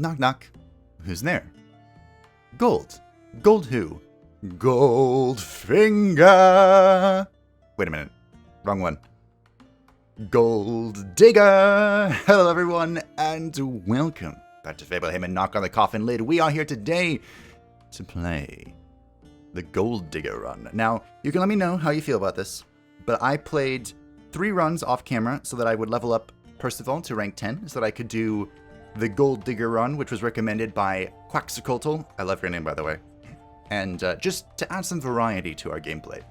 Knock knock. Who's there? Gold. Gold who? Goldfinger. Wait a minute. Wrong one. Gold Digger! Hello everyone, and welcome back to Fable Him and Knock on the Coffin Lid. We are here today to play the Gold Digger run. Now, you can let me know how you feel about this, but I played 3 runs off camera so that I would level up Percival to rank 10, so that I could do the Gold Digger run, which was recommended by Quaxacultal. I love your name, by the way. And just to add some variety to our gameplay.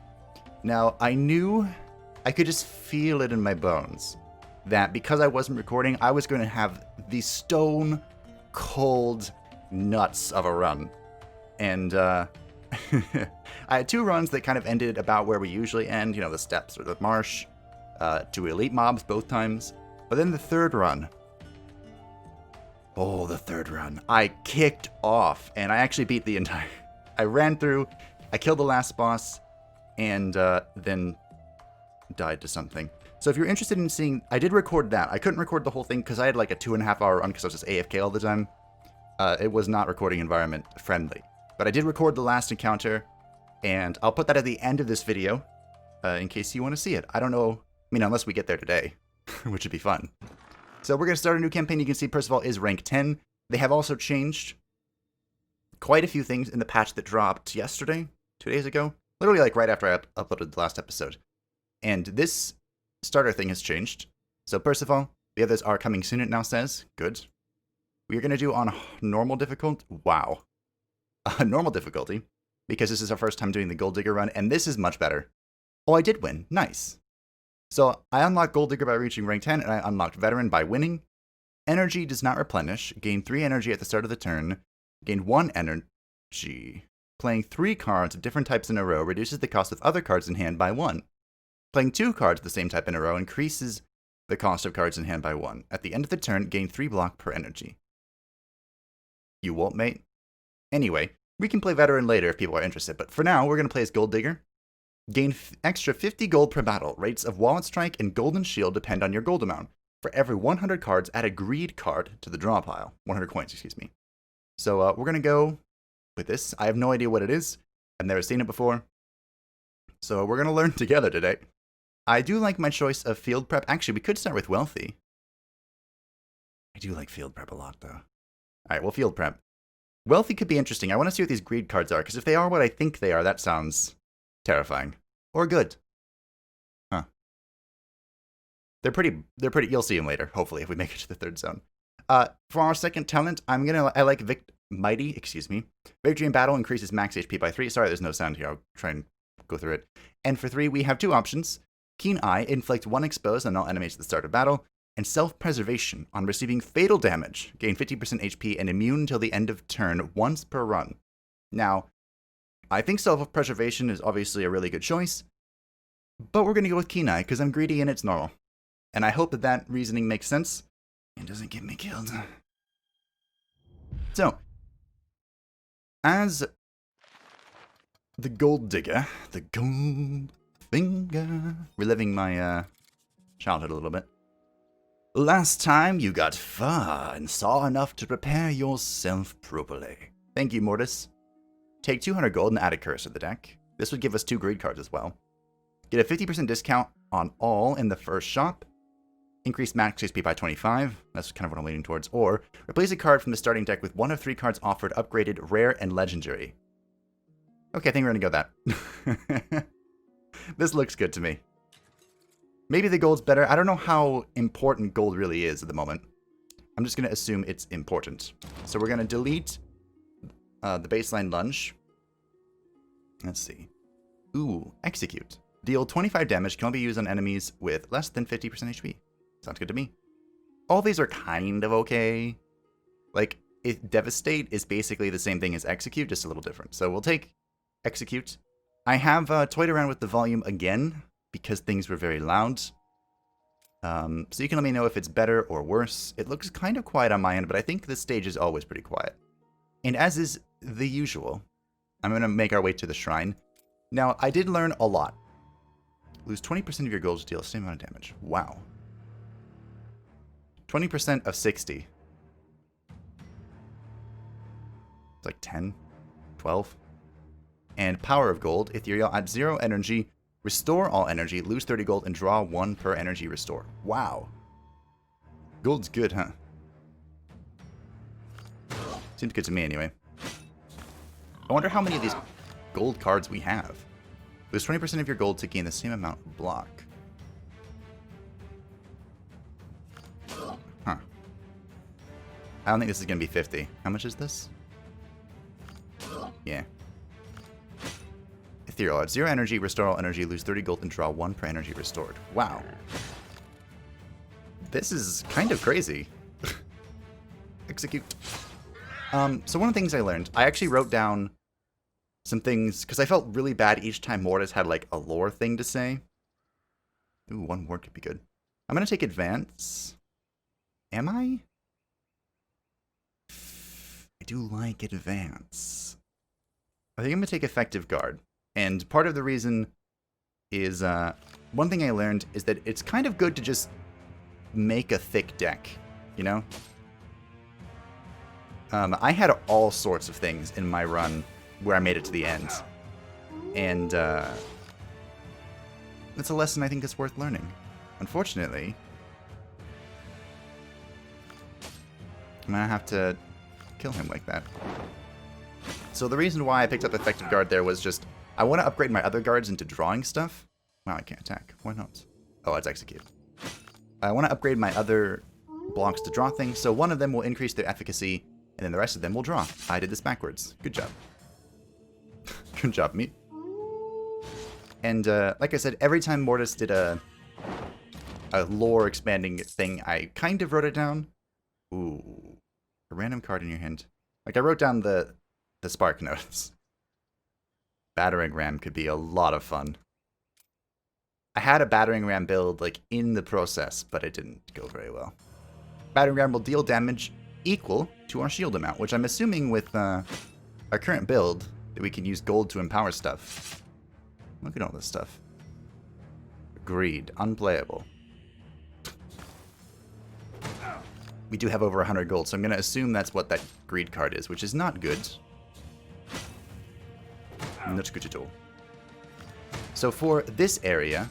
Now, I knew... I could just feel it in my bones that because I wasn't recording, I was going to have the stone cold nuts of a run. And I had 2 runs that kind of ended about where we usually end, you know, the steppes or the marsh, to elite mobs both times. But then the third run, I kicked off and I actually beat the entire... I ran through, I killed the last boss, and then died to something. So if you're interested in seeing, I did record that. I couldn't record the whole thing because I had like a 2.5 hour run because I was just AFK all the time. It was not recording environment friendly. But I did record the last encounter, and I'll put that at the end of this video in case you want to see it. I don't know, I mean, unless we get there today, which would be fun. So we're going to start a new campaign. You can see Percival is rank 10. They have also changed quite a few things in the patch that dropped yesterday, 2 days ago. Literally like right after I uploaded the last episode. And this starter thing has changed. So Percival, the others are coming soon, it now says. Good. We're going to do on normal difficult. Wow. Normal difficulty. Because this is our first time doing the Gold Digger run, and this is much better. Oh, I did win. Nice. So I unlocked Gold Digger by reaching rank 10, and I unlocked Veteran by winning. Energy does not replenish. Gain 3 energy at the start of the turn. Gain 1 energy. Playing 3 cards of different types in a row reduces the cost of other cards in hand by 1. Playing 2 cards of the same type in a row increases the cost of cards in hand by 1. At the end of the turn, gain 3 block per energy. You won't, mate? Anyway, we can play Veteran later if people are interested, but for now, we're going to play as Gold Digger. Gain extra 50 gold per battle. Rates of Wallet Strike and Golden Shield depend on your gold amount. For every 100 cards, add a greed card to the draw pile. 100 coins, excuse me. So we're going to go with this. I have no idea what it is. I've never seen it before. So we're going to learn together today. I do like my choice of field prep. Actually, we could start with wealthy. I do like field prep a lot, though. Alright, well, field prep. Wealthy could be interesting. I want to see what these greed cards are, because if they are what I think they are, that sounds terrifying. Or good. Huh. They're pretty, you'll see them later, hopefully, if we make it to the 3rd zone. For our second talent, I like Mighty, excuse me. Victory in battle increases max HP by 3. Sorry, there's no sound here. I'll try and go through it. And for 3, we have 2 options. Keen Eye, inflict 1 expose on all enemies at the start of battle, and Self-Preservation, on receiving fatal damage, gain 50% HP and immune until the end of turn once per run. Now, I think Self-Preservation is obviously a really good choice, but we're going to go with Keen Eye because I'm greedy and it's normal. And I hope that that reasoning makes sense and doesn't get me killed. So, as the Gold Digger, the Gold Finger, reliving my childhood a little bit. Last time you got far and saw enough to prepare yourself properly. Thank you, Mortis. Take 200 gold and add a curse to the deck. This would give us 2 greed cards as well. Get a 50% discount on all in the first shop. Increase max HP by 25. That's kind of what I'm leaning towards. Or replace a card from the starting deck with 1 of 3 cards offered upgraded rare and legendary. Okay, I think we're going to go that. This looks good to me. Maybe the gold's better. I don't know how important gold really is at the moment. I'm just going to assume it's important. So we're going to delete the baseline lunge. Let's see. Ooh, execute. Deal 25 damage, can only be used on enemies with less than 50% HP. Sounds good to me. All these are kind of okay. Like, Devastate is basically the same thing as execute, just a little different. So we'll take execute. I have toyed around with the volume again, because things were very loud. So you can let me know if it's better or worse. It looks kind of quiet on my end, but I think this stage is always pretty quiet. And as is the usual, I'm going to make our way to the shrine. Now, I did learn a lot. Lose 20% of your gold to deal the same amount of damage. Wow. 20% of 60. It's like 10, 12. And Power of Gold, ethereal, at 0 energy, restore all energy, lose 30 gold, and draw 1 per energy restore. Wow. Gold's good, huh? Seems good to me anyway. I wonder how many of these gold cards we have. Lose 20% of your gold to gain the same amount of block. Huh. I don't think this is going to be 50. How much is this? Yeah. Ethereal. At 0 energy, restore all energy, lose 30 gold, and draw 1 per energy restored. Wow. This is kind of crazy. Execute. So one of the things I learned, I actually wrote down some things, because I felt really bad each time Mortis had, like, a lore thing to say. Ooh, 1 word could be good. I'm going to take Advance. Am I? I do like Advance. I think I'm going to take Effective Guard. And part of the reason is, one thing I learned is that it's kind of good to just make a thick deck, you know? I had all sorts of things in my run where I made it to the end. And, that's a lesson I think is worth learning. Unfortunately, I'm gonna have to kill him like that. So the reason why I picked up Effective Guard there was just, I want to upgrade my other guards into drawing stuff. Wow, I can't attack. Why not? Oh, it's execute. I want to upgrade my other blocks to draw things, so one of them will increase their efficacy, and then the rest of them will draw. I did this backwards. Good job. Good job, me. And like I said, every time Mortis did a lore expanding thing, I kind of wrote it down. Ooh. A random card in your hand. Like, I wrote down the spark notes. Battering ram could be a lot of fun. I had a battering ram build, like, in the process, but it didn't go very well. Battering ram will deal damage equal to our shield amount, which I'm assuming with our current build, that we can use gold to empower stuff. Look at all this stuff. Greed. Unplayable. We do have over 100 gold, so I'm going to assume that's what that greed card is, which is not good. Not good at all. So for this area,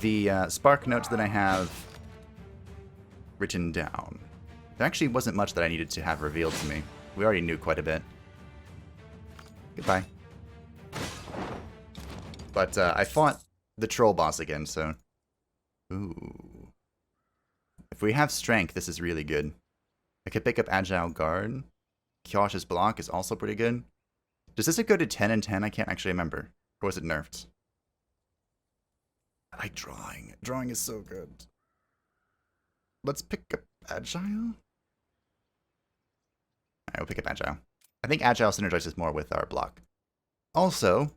the spark notes that I have written down, there actually wasn't much that I needed to have revealed to me. We already knew quite a bit. Goodbye. But I fought the troll boss again, so... Ooh. If we have strength, this is really good. I could pick up Agile Guard. Cautious Block is also pretty good. Does this go to 10 and 10? I can't actually remember. Or was it nerfed? I like drawing. Drawing is so good. Let's pick up Agile. Alright, we'll pick up Agile. I think Agile synergizes more with our block. Also,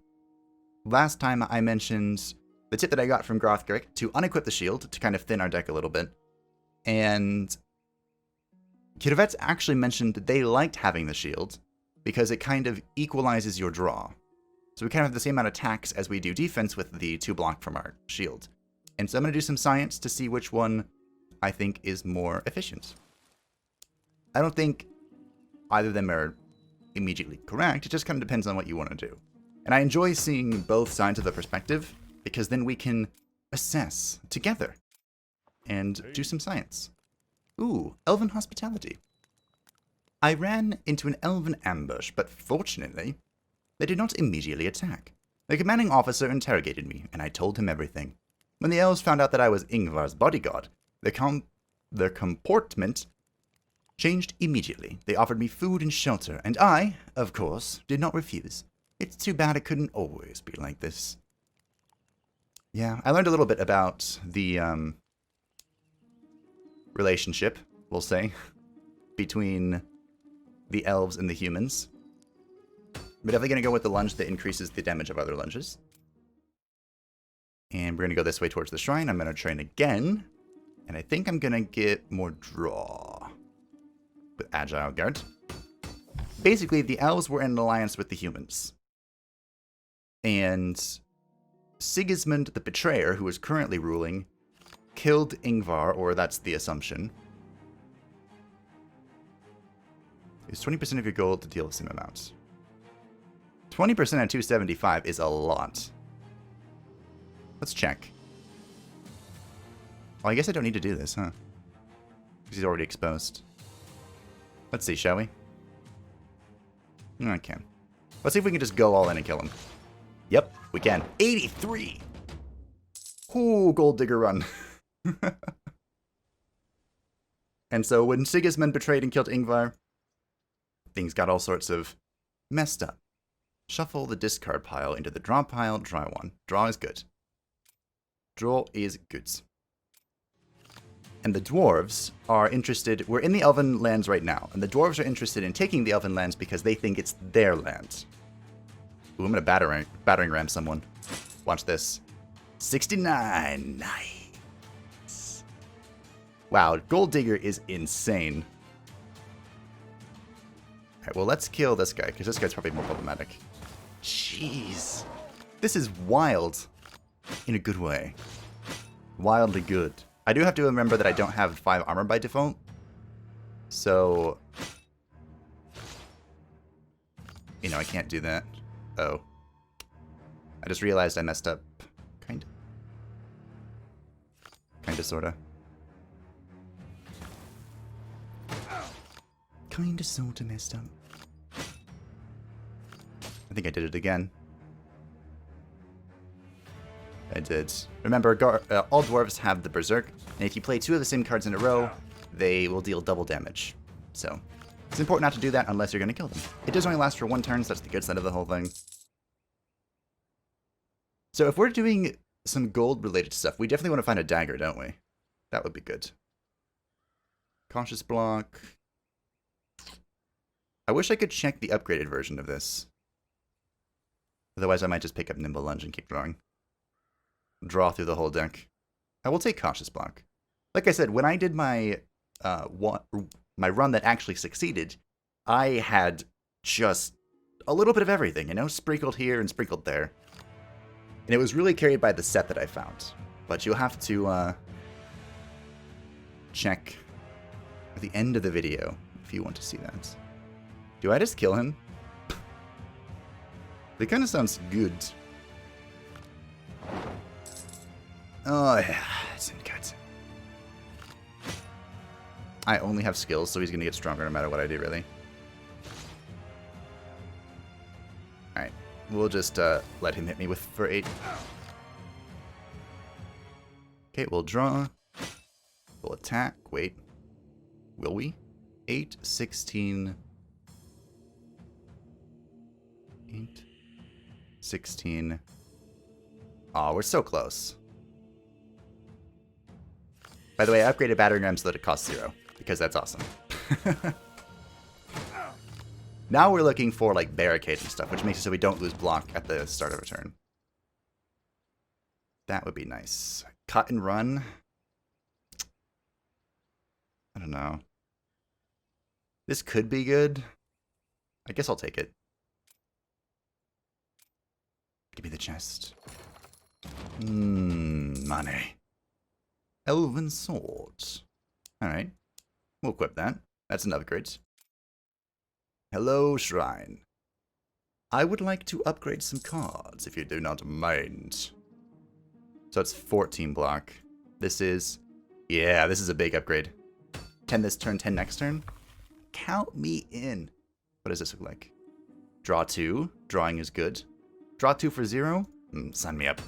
last time I mentioned the tip that I got from Grothgrick to unequip the shield to kind of thin our deck a little bit. And Kidovets actually mentioned that they liked having the shield because it kind of equalizes your draw. So we kind of have the same amount of attacks as we do defense with the 2 block from our shield. And so I'm going to do some science to see which one I think is more efficient. I don't think either of them are immediately correct. It just kind of depends on what you want to do. And I enjoy seeing both sides of the perspective because then we can assess together and do some science. Ooh, Elven Hospitality. I ran into an Elven ambush, but fortunately, they did not immediately attack. The commanding officer interrogated me, and I told him everything. When the elves found out that I was Ingvar's bodyguard, their comportment changed immediately. They offered me food and shelter, and I, of course, did not refuse. It's too bad it couldn't always be like this. Yeah, I learned a little bit about the, relationship, we'll say, between the elves and the humans. We're definitely going to go with the lunge that increases the damage of other lunges. And we're going to go this way towards the shrine. I'm going to train again. And I think I'm going to get more draw with Agile Guard. Basically, the elves were in an alliance with the humans. And Sigismund the Betrayer, who is currently ruling, killed Ingvar, or that's the assumption. Use 20% of your gold to deal the same amount. 20% at 275 is a lot. Let's check. Well, I guess I don't need to do this, huh? Because he's already exposed. Let's see, shall we? I can. Let's see if we can just go all in and kill him. Yep, we can. 83! Ooh, gold digger run. And so when Sigismund betrayed and killed Ingvar, things got all sorts of messed up. Shuffle the discard pile into the draw pile, draw one. Draw is good. Draw is good. And the dwarves are interested, we're in the elven lands right now, and the dwarves are interested in taking the elven lands because they think it's their land. Ooh, I'm gonna battering ram someone. Watch this. 69, nice. Wow, Gold Digger is insane. Alright, well let's kill this guy, because this guy's probably more problematic. Jeez. This is wild. In a good way. Wildly good. I do have to remember that I don't have 5 armor by default. So... you know, I can't do that. Oh. I just realized I messed up. Kinda. Kinda, sorta. Kinda, sorta messed up. I think I did it again. I did. Remember, all dwarves have the Berserk, and if you play 2 of the same cards in a row, they will deal double damage. So, it's important not to do that unless you're going to kill them. It does only last for 1 turn, so that's the good side of the whole thing. So if we're doing some gold-related stuff, we definitely want to find a dagger, don't we? That would be good. Cautious block. I wish I could check the upgraded version of this. Otherwise, I might just pick up Nimble Lunge and keep drawing. Draw through the whole deck. I will take Cautious Block. Like I said, when I did my my run that actually succeeded, I had just a little bit of everything, you know, sprinkled here and sprinkled there. And it was really carried by the set that I found. But you'll have to check at the end of the video if you want to see that. Do I just kill him? That kind of sounds good. Oh yeah, it's good. I only have skills, so he's gonna get stronger no matter what I do, really. Alright, we'll just let him hit me for 8. Okay, we'll draw. We'll attack. Wait. Will we? 8, 16... 8, 16... Aw, we're so close. By the way, I upgraded battering ram so that it costs 0, because that's awesome. Now we're looking for, like, barricade and stuff, which makes it so we don't lose block at the start of a turn. That would be nice. Cut and run? I don't know. This could be good. I guess I'll take it. Give me the chest. Money. Elven swords. Alright. We'll equip that. That's an upgrade. Hello, Shrine. I would like to upgrade some cards, if you do not mind. So it's 14 block. This is... yeah, this is a big upgrade. 10 this turn, 10 next turn. Count me in. What does this look like? Draw 2. Drawing is good. Draw 2 for 0. Sign me up.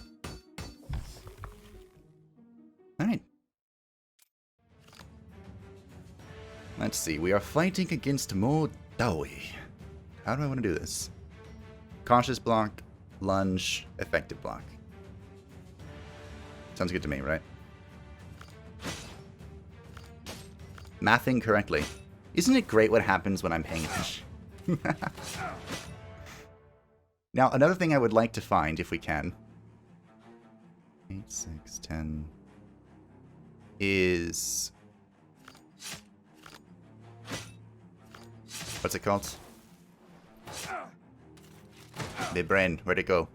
Alright. Let's see. We are fighting against Moldawi. How do I want to do this? Cautious block, lunge, effective block. Sounds good to me, right? Mathing correctly. Isn't it great what happens when I'm paying attention? Now, another thing I would like to find, if we can, 8, 6, 10, is... what's it called? The brain. Where'd it go?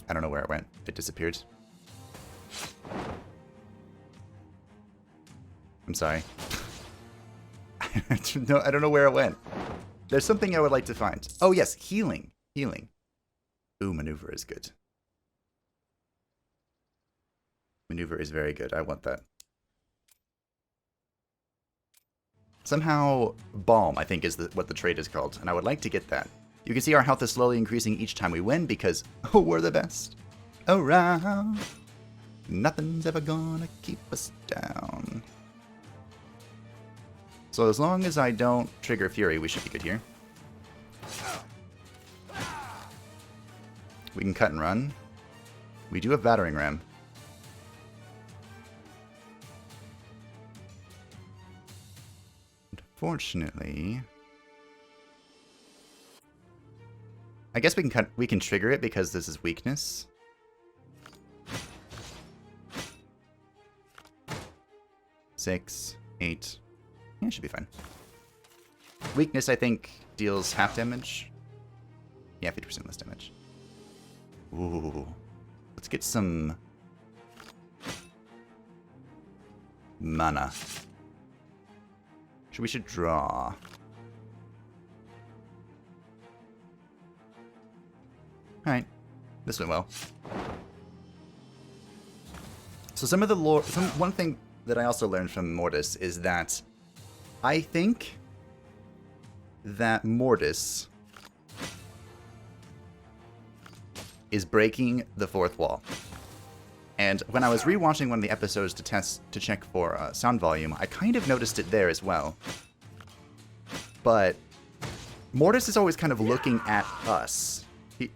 I don't know where it went. It disappeared. I'm sorry. I don't know where it went. There's something I would like to find. Oh, yes, healing. Healing. Ooh, maneuver is good. Maneuver is very good. I want that. Somehow, balm, I think, is what the trait is called, and I would like to get that. You can see our health is slowly increasing each time we win because, oh, we're the best. Around. Nothing's ever gonna keep us down. So as long as I don't trigger Fury, we should be good here. We can cut and run. We do have battering ram. Unfortunately, I guess we can trigger it because this is weakness. Six, 8. Yeah, should be fine. Weakness, I think, deals half damage. Yeah, 50% less damage. Ooh. Let's get some mana. We should draw. Alright. This went well. So some of the lore... one thing that I also learned from Mortis is that I think that Mortis is breaking the fourth wall. And when I was rewatching one of the episodes to check for sound volume, I kind of noticed it there as well. But Mortis is always kind of looking at us,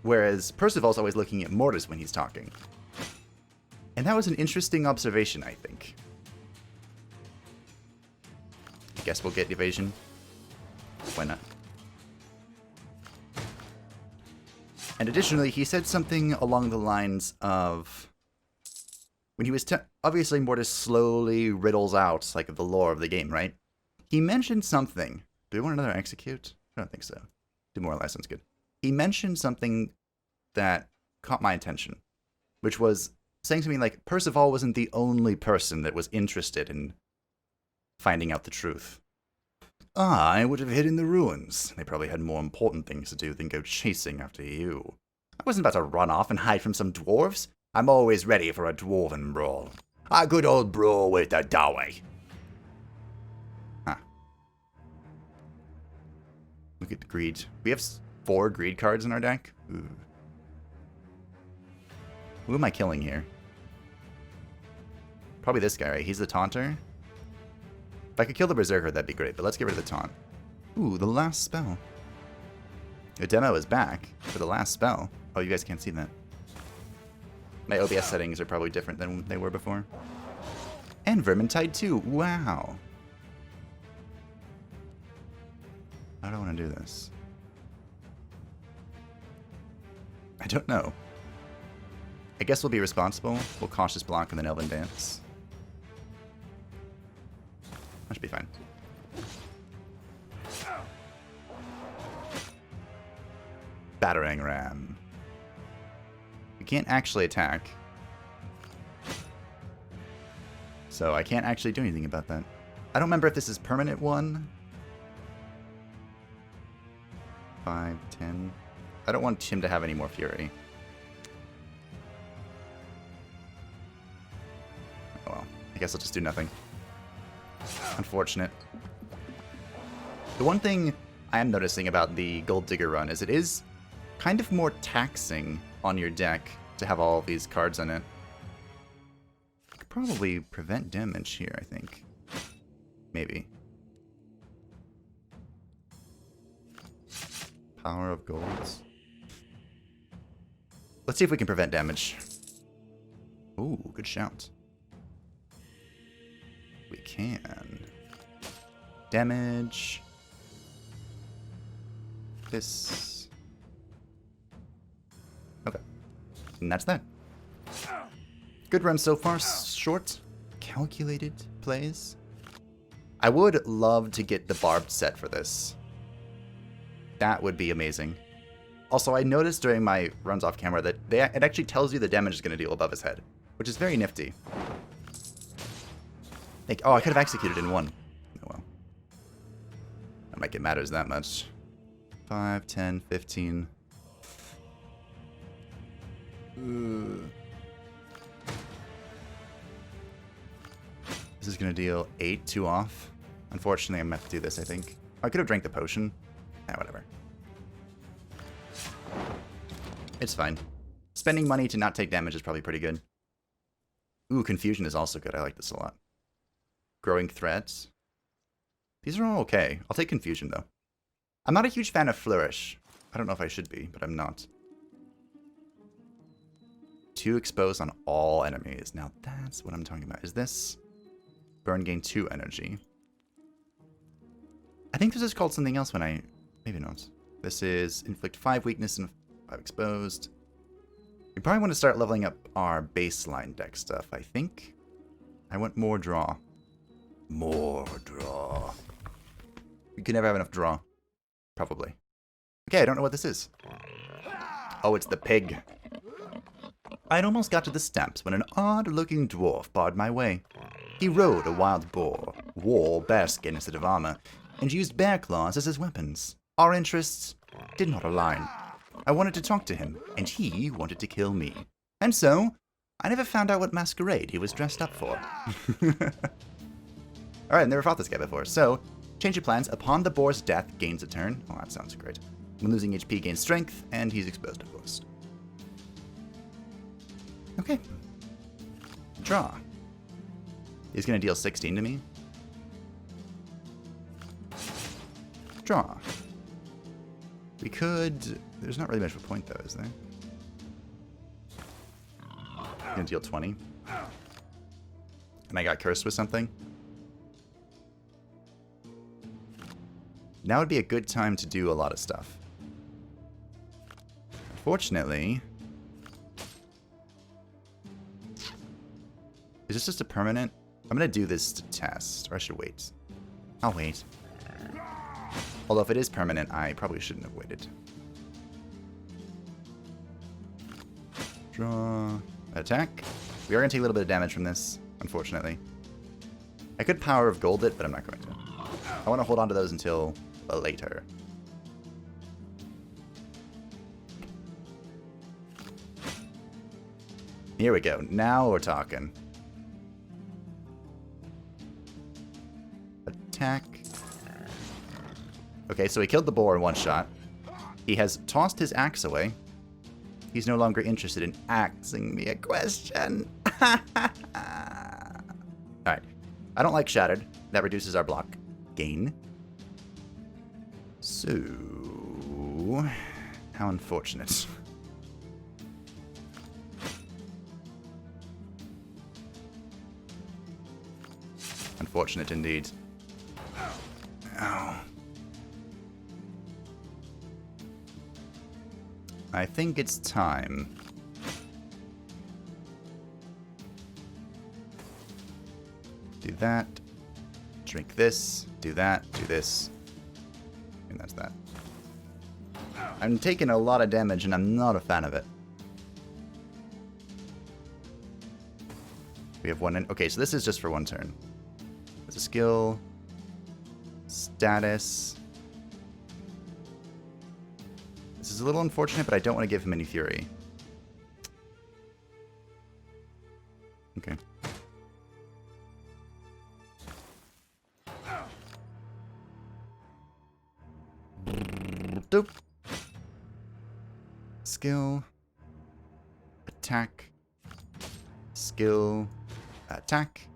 whereas Percival's always looking at Mortis when he's talking. And that was an interesting observation, I think. I guess we'll get evasion. Why not? And additionally, he said something along the lines of... When he was... obviously, Mortis slowly riddles out, like, the lore of the game, right? He mentioned something. Do we want another execute? I don't think so. Demoralize sounds good. He mentioned something that caught my attention, which was saying something like, Percival wasn't the only person that was interested in finding out the truth. I would have hid in the ruins. They probably had more important things to do than go chasing after you. I wasn't about to run off and hide from some dwarves. I'm always ready for a dwarven brawl. A good old brawl with a dowie. Huh. Look at the greed. We have 4 greed cards in our deck. Ooh. Who am I killing here? Probably this guy, right? He's the taunter. If I could kill the berserker, that'd be great, but let's get rid of the taunt. Ooh, the last spell. The demo is back for the last spell. Oh, you guys can't see that. My OBS settings are probably different than they were before. And Vermintide 2. Wow. How do I want to do this? I don't know. I guess we'll be responsible. We'll cautious block and then Elven Dance. That should be fine. Battering ram. We can't actually attack. So I can't actually do anything about that. I don't remember if this is permanent 1. 5, 10. I don't want him to have any more fury. Oh well. I guess I'll just do nothing. Unfortunate. The one thing I am noticing about the Gold Digger run is it is kind of more taxing on your deck to have all these cards in it. I could probably prevent damage here, I think. Maybe. Power of Golds. Let's see if we can prevent damage. Ooh, good shout. We can. Damage. This. Okay. And that's that. Good run so far. Short, calculated plays. I would love to get the barbed set for this. That would be amazing. Also, I noticed during my runs off camera that it actually tells you the damage is going to deal above his head, which is very nifty. Like, oh, I could have executed in one. Oh well. Not like it matters that much. 5, 10, 15. This is going to deal 8, 2 off. Unfortunately, I'm going to have to do this, I think. Oh, I could have drank the potion. Whatever. It's fine. Spending money to not take damage is probably pretty good. Ooh, confusion is also good. I like this a lot. Growing threats. These are all okay. I'll take confusion, though. I'm not a huge fan of flourish. I don't know if I should be, but I'm not. 2 exposed on all enemies. Now that's what I'm talking about. Is this... Burn gain 2 energy. I think this is called something else when I... Maybe not. This is inflict 5 weakness and 5 exposed. We probably want to start leveling up our baseline deck stuff, I think. I want more draw. More draw. We can never have enough draw. Probably. Okay, I don't know what this is. Oh, it's the pig. I'd almost got to the steps when an odd-looking dwarf barred my way. He rode a wild boar, wore bearskin instead of armor, and used bear claws as his weapons. Our interests did not align. I wanted to talk to him, and he wanted to kill me. And so, I never found out what masquerade he was dressed up for. Alright, never fought this guy before. So, change your plans. Upon the boar's death, gains a turn. Oh, that sounds great. When losing HP, gains strength, and he's exposed, of course. Okay. Draw. He's going to deal 16 to me. Draw. We could... There's not really much of a point, though, is there? Going to deal 20. And I got cursed with something. Now would be a good time to do a lot of stuff. Unfortunately... Is this just a permanent? I'm going to do this to test, or I should wait. I'll wait. Although if it is permanent, I probably shouldn't have waited. Draw. Attack. We are going to take a little bit of damage from this, unfortunately. I could Power of Gold it, but I'm not going to. I want to hold on to those until later. Here we go. Now we're talking. Attack. Okay, so he killed the boar in one shot. He has tossed his axe away. He's no longer interested in asking me a question. Alright. I don't like Shattered. That reduces our block gain. So... How unfortunate. Unfortunate indeed. Ow. I think it's time. Do that. Drink this. Do that. Do this. And that's that. I'm taking a lot of damage and I'm not a fan of it. We have one in. Okay, so this is just for one turn. There's a skill. Status. This is a little unfortunate, but I don't want to give him any fury. Okay. Dope. Skill. Attack. Skill. Attack.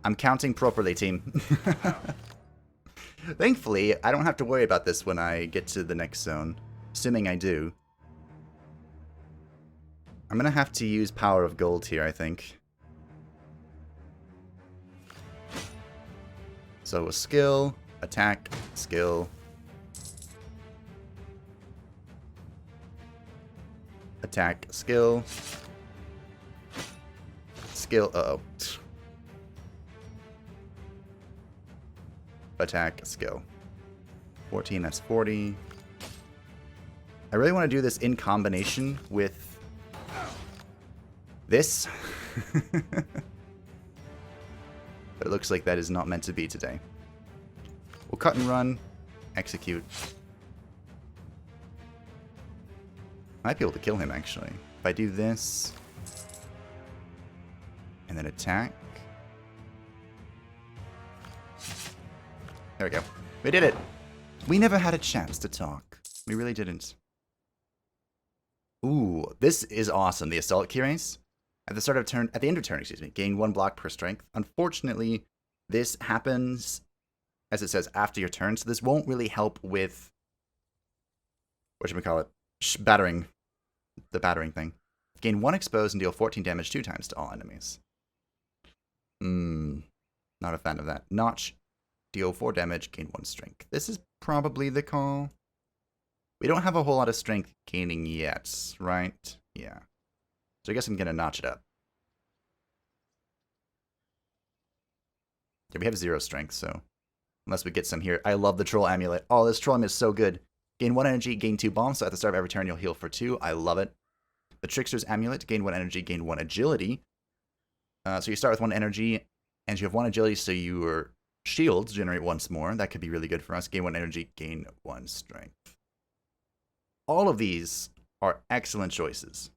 I'm counting properly, team. Thankfully, I don't have to worry about this when I get to the next zone. Assuming I do. I'm gonna have to use Power of Gold here, I think. So a skill, attack, skill. Attack, skill. Skill, uh-oh. Attack, skill. 14, that's 40. I really want to do this in combination with this. But it looks like that is not meant to be today. We'll cut and run. Execute. Might be able to kill him, actually. If I do this... and then attack... there we go. We did it! We never had a chance to talk. We really didn't. Ooh, this is awesome. The Assault Keys. At the end of turn, excuse me, gain 1 block per strength. Unfortunately, this happens, as it says, after your turn, so this won't really help with, what should we call it? Battering. The battering thing. Gain 1 expose and deal 14 damage 2 times to all enemies. Not a fan of that. Notch. Deal 4 damage, gain 1 strength. This is probably the call. We don't have a whole lot of strength gaining yet, right? Yeah. So I guess I'm going to notch it up. Yeah, we have 0 strength, so unless we get some here. I love the Troll Amulet. Oh, this Troll Amulet is so good. Gain 1 energy, gain 2 bombs, so at the start of every turn you'll heal for 2. I love it. The Trickster's Amulet, gain 1 energy, gain 1 agility. So you start with 1 energy, and you have 1 agility, so your shields generate once more. That could be really good for us. Gain 1 energy, gain 1 strength. All of these are excellent choices.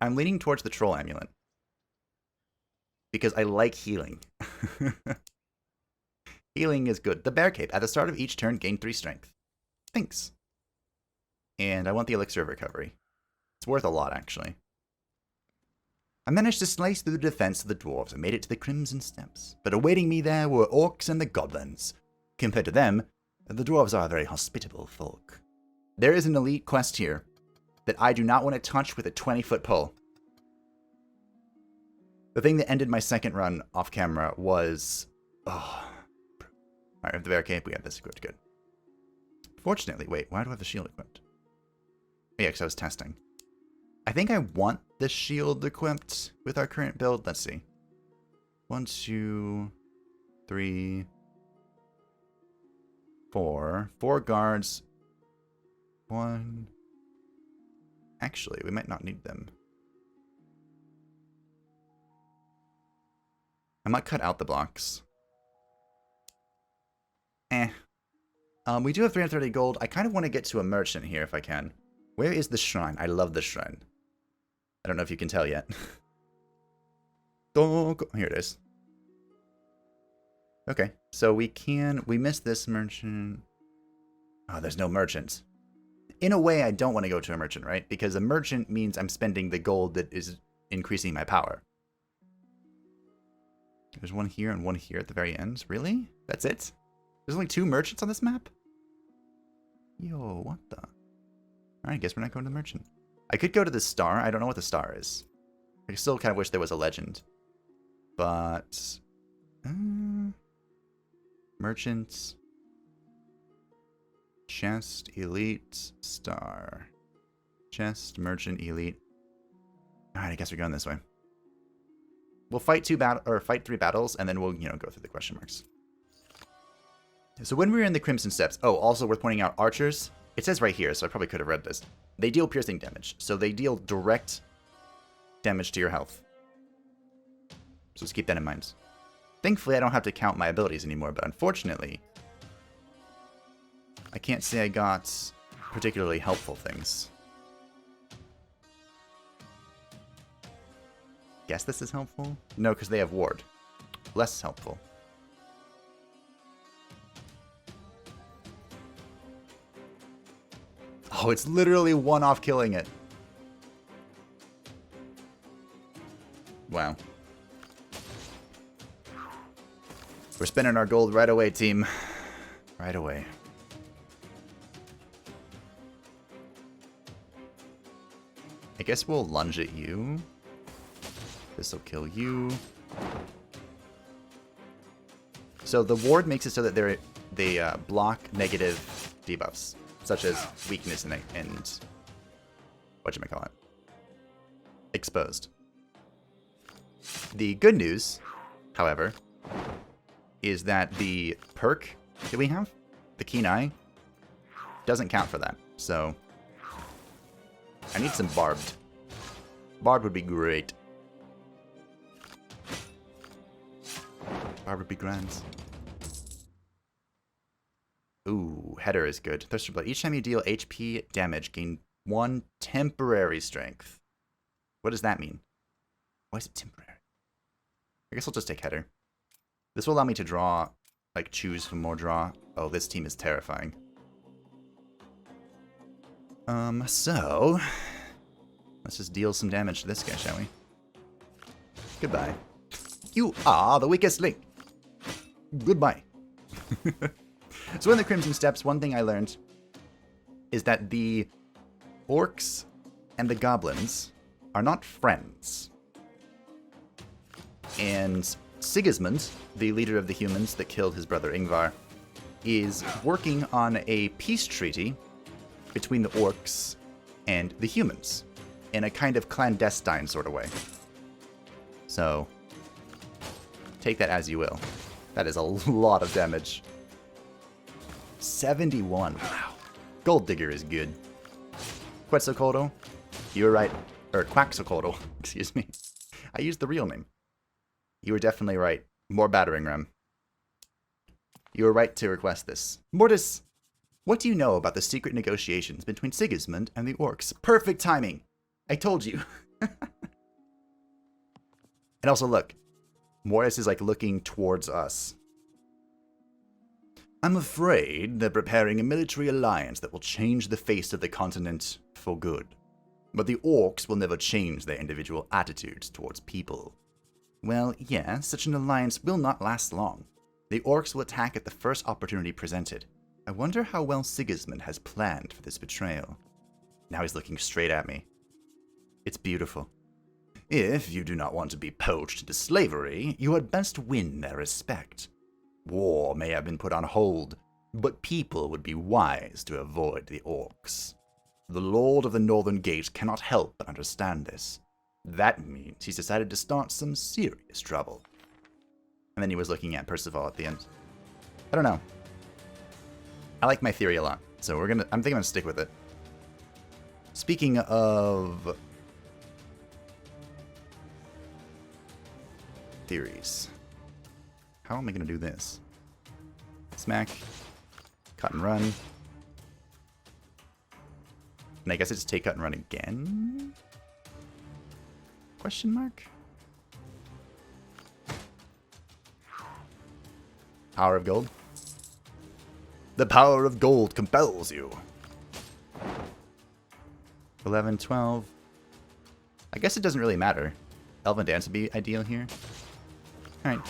I'm leaning towards the Troll Amulet. Because I like healing. Healing is good. The Bear Cape. At the start of each turn, gain 3 strength. Thanks. And I want the Elixir of Recovery. It's worth a lot, actually. I managed to slice through the defense of the dwarves and made it to the Crimson Steps. But awaiting me there were orcs and the goblins. Compared to them, the dwarves are a very hospitable folk. There is an elite quest here that I do not want to touch with a 20-foot pole. The thing that ended my second run off camera was... oh. Alright, we have the Bear Cape, we have this equipped, good. Fortunately, wait, why do I have the shield equipped? Yeah, because I was testing. I think I want the shield equipped with our current build. Let's see. 1, 2, 3, 4. 4 guards. 1. Actually, we might not need them. I might cut out the blocks. We do have 330 gold. I kind of want to get to a merchant here if I can. Where is the shrine? I love the shrine. I don't know if you can tell yet. Here it is. Okay, so we missed this merchant. Oh, there's no merchant. In a way, I don't want to go to a merchant, right? Because a merchant means I'm spending the gold that is increasing my power. There's one here and one here at the very end. Really? That's it? There's only 2 merchants on this map? Yo, what the? Alright, I guess we're not going to the merchant. I could go to the star. I don't know what the star is. I still kind of wish there was a legend. But... merchants. Chest, elite, star. Chest, merchant, elite. Alright, I guess we're going this way. We'll fight 3 battles, and then we'll, go through the question marks. So when we were in the Crimson Steps... oh, also worth pointing out, archers... it says right here, so I probably could have read this. They deal piercing damage, so they deal direct damage to your health. So just keep that in mind. Thankfully, I don't have to count my abilities anymore, but unfortunately, I can't say I got particularly helpful things. Guess this is helpful? No, because they have ward. Less helpful. Oh, it's literally one off killing it. Wow. We're spending our gold right away, team. Right away. I guess we'll lunge at you. This'll kill you. So the ward makes it so that they block negative debuffs, such as weakness and whatchamacallit, exposed. The good news, however, is that the perk that we have, the Keen Eye, doesn't count for that. So I need some barbed. Barbed would be great. fire would be grand. Ooh, header is good. Thirst for blood. Each time you deal HP damage, gain 1 temporary strength. What does that mean? Why is it temporary? I guess I'll just take header. This will allow me to draw, like choose from more draw. Oh, this team is terrifying. So let's just deal some damage to this guy, shall we? Goodbye. You are the weakest link. Goodbye. So in the Crimson Steppes, one thing I learned is that the orcs and the goblins are not friends. And Sigismund, the leader of the humans that killed his brother Ingvar, is working on a peace treaty between the orcs and the humans in a kind of clandestine sort of way. So, take that as you will. That is a lot of damage. 71. Wow. Gold Digger is good. Quetzalcoatl, you were right. Or Quaxalcoatl, excuse me. I used the real name. You were definitely right. More battering ram. You were right to request this. Mortis, what do you know about the secret negotiations between Sigismund and the orcs? Perfect timing. I told you. And also, look. Mortis is like looking towards us. I'm afraid they're preparing a military alliance that will change the face of the continent for good. But the orcs will never change their individual attitudes towards people. Well, yeah, such an alliance will not last long. The orcs will attack at the first opportunity presented. I wonder how well Sigismund has planned for this betrayal. Now he's looking straight at me. It's beautiful. If you do not want to be poached into slavery, you had best win their respect. War may have been put on hold, but people would be wise to avoid the orcs. The Lord of the Northern Gate cannot help but understand this. That means he's decided to start some serious trouble. And then he was looking at Percival at the end. I don't know. I like my theory a lot, so I'm thinking I'm gonna stick with it. Speaking of theories, how am I gonna do this? Smack, cut and run. And I guess I just take cut and run again? Question mark? Power of gold. The power of gold compels you. 11, 12. I guess it doesn't really matter. Elven Dance would be ideal here. Alright.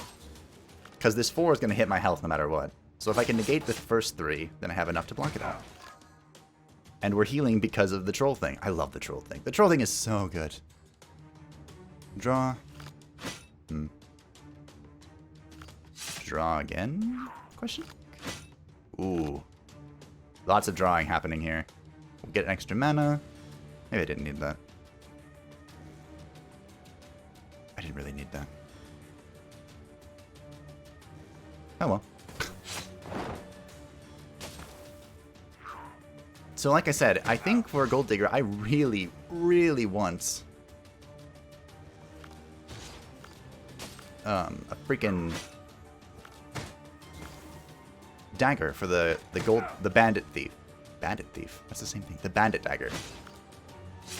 Because this 4 is going to hit my health no matter what. So if I can negate the first 3, then I have enough to block it out. And we're healing because of the troll thing. I love the troll thing. The troll thing is so good. Draw. Draw again? Question? Ooh. Lots of drawing happening here. We'll get an extra mana. Maybe I didn't need that. I didn't really need that. Oh well. So like I said, I think for a Gold Digger, I really, really want a freaking dagger for the bandit thief. Bandit thief? That's the same thing. The bandit dagger.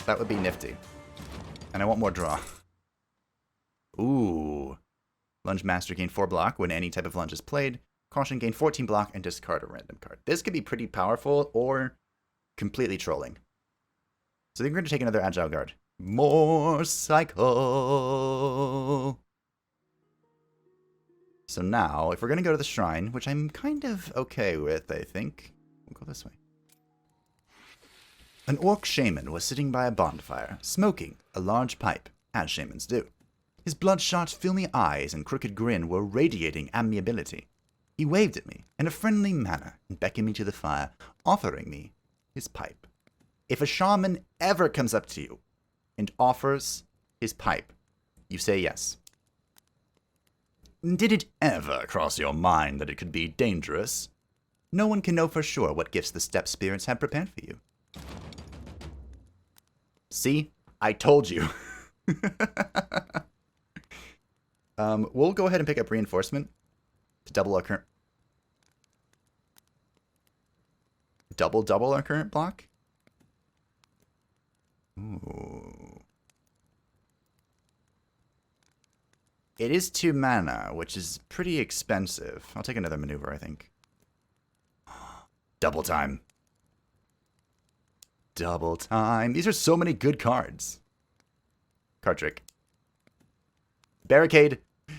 That would be nifty. And I want more draw. Ooh. Lunge Master gain 4 block when any type of lunge is played. Caution gain 14 block and discard a random card. This could be pretty powerful or completely trolling. So then we're going to take another Agile Guard. More cycle. So now, if we're going to go to the shrine, which I'm kind of okay with, I think. We'll go this way. An orc shaman was sitting by a bonfire, smoking a large pipe, as shamans do. His bloodshot, filmy eyes and crooked grin were radiating amiability. He waved at me in a friendly manner and beckoned me to the fire, offering me his pipe. If a shaman ever comes up to you and offers his pipe, you say yes. Did it ever cross your mind that it could be dangerous? No one can know for sure what gifts the steppe spirits have prepared for you. See? I told you. We'll go ahead and pick up reinforcement. To double our current... Double our current block? Ooh. It is 2 mana, which is pretty expensive. I'll take another maneuver, I think. Double time. Double time. These are so many good cards. Card trick. Barricade.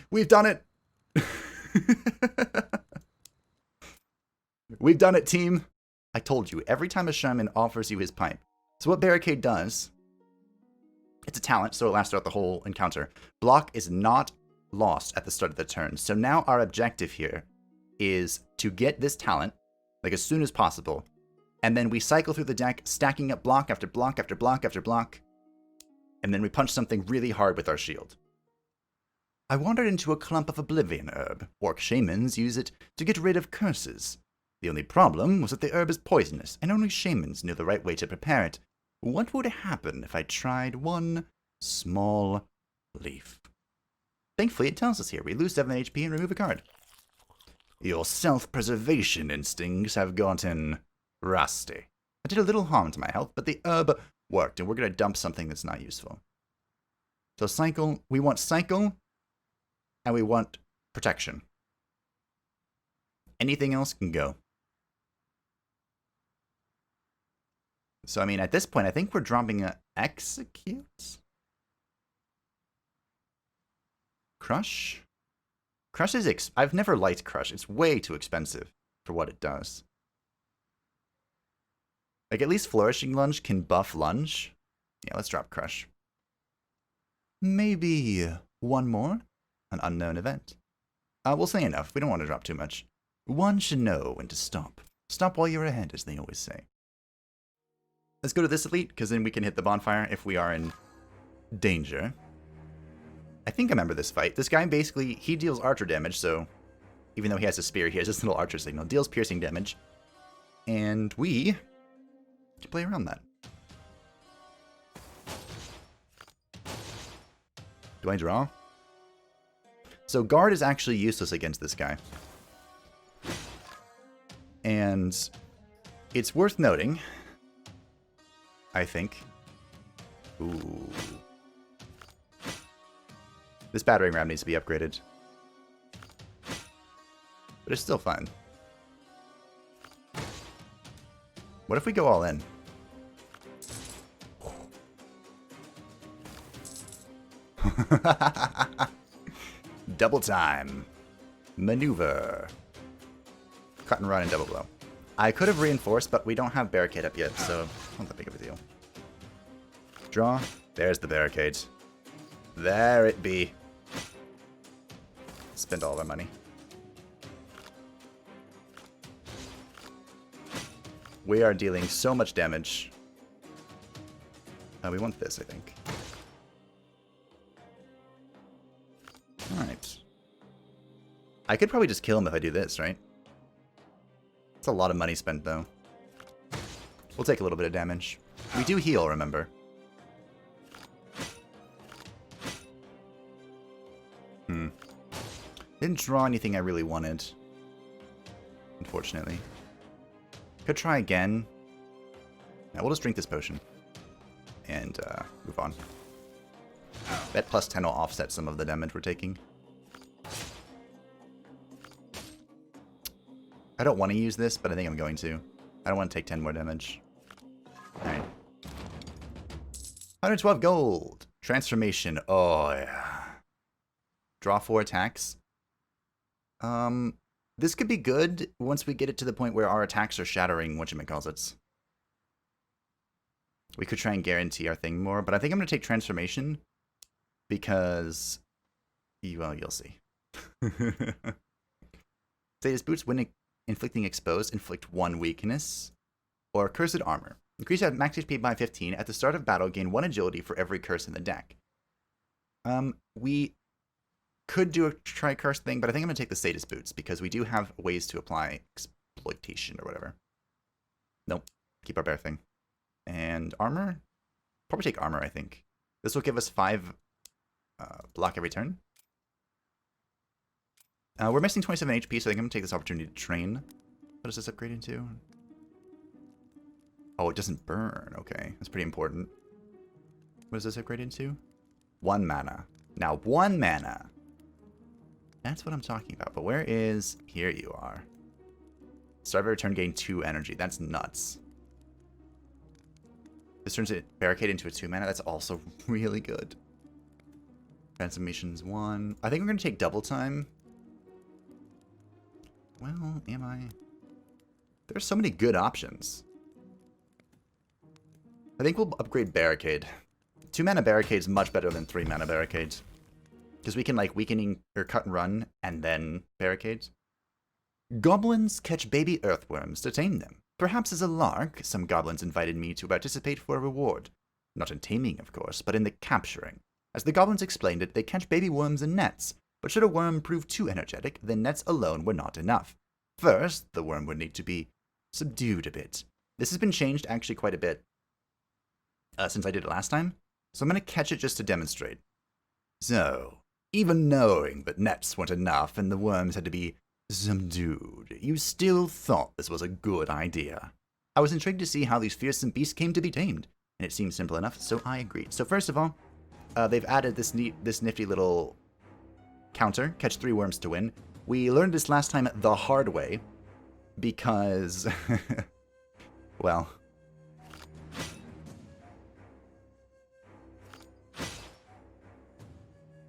We've done it. We've done it, team. I told you, every time a shaman offers you his pipe. So what Barricade does, it's a talent, so it lasts throughout the whole encounter. Block is not lost at the start of the turn. So now our objective here is to get this talent, like as soon as possible. And then we cycle through the deck, stacking up block after block after block after block. And then we punch something really hard with our shield. I wandered into a clump of oblivion herb. Orc shamans use it to get rid of curses. The only problem was that the herb is poisonous, and only shamans knew the right way to prepare it. What would happen if I tried one small leaf? Thankfully, it tells us here. We lose 7 HP and remove a card. Your self-preservation instincts have gotten rusty. I did a little harm to my health, but the herb worked, and we're going to dump something that's not useful. So cycle, we want cycle, and we want protection. Anything else can go. So, I mean, at this point, I think we're dropping a execute? Crush? Crush is I've never liked Crush. It's way too expensive for what it does. Like, at least Flourishing Lunge can buff Lunge. Yeah, let's drop Crush. Maybe one more? An unknown event. We'll say enough. We don't want to drop too much. One should know when to stop. Stop while you're ahead, as they always say. Let's go to this elite, because then we can hit the bonfire if we are in danger. I think I remember this fight. This guy basically, he deals archer damage, so even though he has a spear, he has this little archer signal. Deals piercing damage. And we can play around that. Do I draw? So guard is actually useless against this guy. And it's worth noting, I think. Ooh. This battering ram needs to be upgraded. But it's still fun. What if we go all in? Double time. Maneuver. Cut and run and double blow. I could have reinforced, but we don't have barricade up yet, so not that big of a deal. Draw. There's the barricade. There it be. Spend all of our money. We are dealing so much damage. We want this, I think. Alright. I could probably just kill him if I do this, right? It's a lot of money spent, though. We'll take a little bit of damage. We do heal, remember. Didn't draw anything I really wanted. Unfortunately. Could try again. Now we'll just drink this potion. And move on. That plus 10 will offset some of the damage we're taking. I don't want to use this, but I think I'm going to. I don't want to take 10 more damage. Alright. 112 gold! Transformation. Oh, yeah. Draw 4 attacks. This could be good once we get it to the point where our attacks are shattering whatchamacallits. We could try and guarantee our thing more, but I think I'm going to take Transformation because, well, you'll see. Status Boots, when inflicting exposed, inflict 1 weakness. Or Cursed Armor. Increase at max HP by 15. At the start of battle, gain 1 agility for every curse in the deck. We could do a try curse thing, but I think I'm going to take the Status Boots because we do have ways to apply exploitation or whatever. Nope. Keep our bear thing. And armor? Probably take armor, I think. This will give us 5 block every turn. We're missing 27 HP, so I think I'm going to take this opportunity to train. What does this upgrade into? Oh, it doesn't burn. Okay, that's pretty important. What does this upgrade into? 1 mana. Now, 1 mana. That's what I'm talking about. But where is... Here you are. Start of every turn, gain 2 energy. That's nuts. This turns it barricade into a 2 mana. That's also really good. Transformations 1. I think we're going to take double time. Well, am I? There's so many good options. I think we'll upgrade barricade. 2 mana barricade is much better than 3 mana barricade. Because we can like weakening or cut and run and then barricades. Goblins catch baby earthworms to tame them. Perhaps as a lark, some goblins invited me to participate for a reward. Not in taming, of course, but in the capturing. As the goblins explained it, they catch baby worms in nets. But should a worm prove too energetic, then nets alone were not enough. First, the worm would need to be subdued a bit. This has been changed actually quite a bit since I did it last time. So I'm going to catch it just to demonstrate. So, even knowing that nets weren't enough and the worms had to be subdued, you still thought this was a good idea. I was intrigued to see how these fearsome beasts came to be tamed, and it seemed simple enough, so I agreed. So first of all, they've added this nifty little counter, catch 3 worms to win. We learned this last time the hard way, because, well...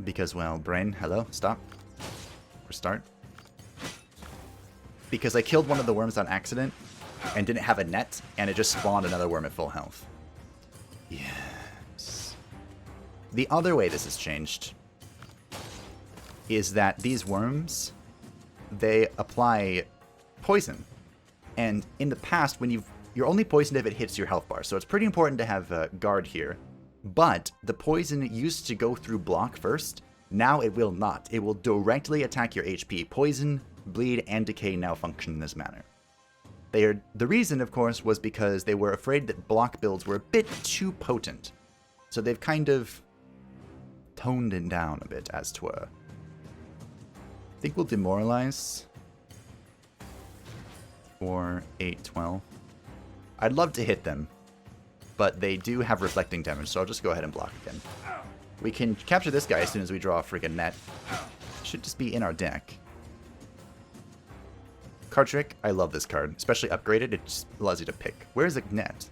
Because, well, brain, hello, stop, restart. Because I killed one of the worms on accident and didn't have a net, and it just spawned another worm at full health. Yes. The other way this has changed is that these worms, they apply poison. And in the past, when you're only poisoned if it hits your health bar, so it's pretty important to have guard here. But the poison used to go through block first. Now it will not. It will directly attack your HP. Poison, bleed, and decay now function in this manner. The reason, of course, was because they were afraid that block builds were a bit too potent. So they've kind of toned it down a bit, as 'twere. I think we'll demoralize. 4, 8, 12. I'd love to hit them, but they do have reflecting damage, so I'll just go ahead and block again. We can capture this guy as soon as we draw a friggin' net. Should just be in our deck. Card trick, I love this card. Especially upgraded, it just allows you to pick. Where's the net?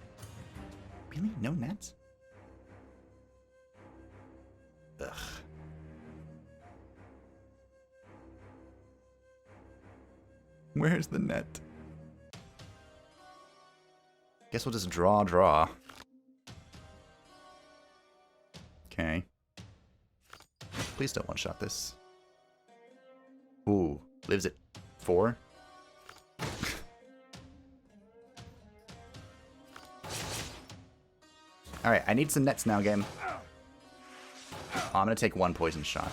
Really? No net? Ugh. Where's the net? Guess we'll just draw. Okay. Please don't one-shot this. Ooh, lives at 4? Alright, I need some nets now, game. Oh, I'm gonna take 1 poison shot.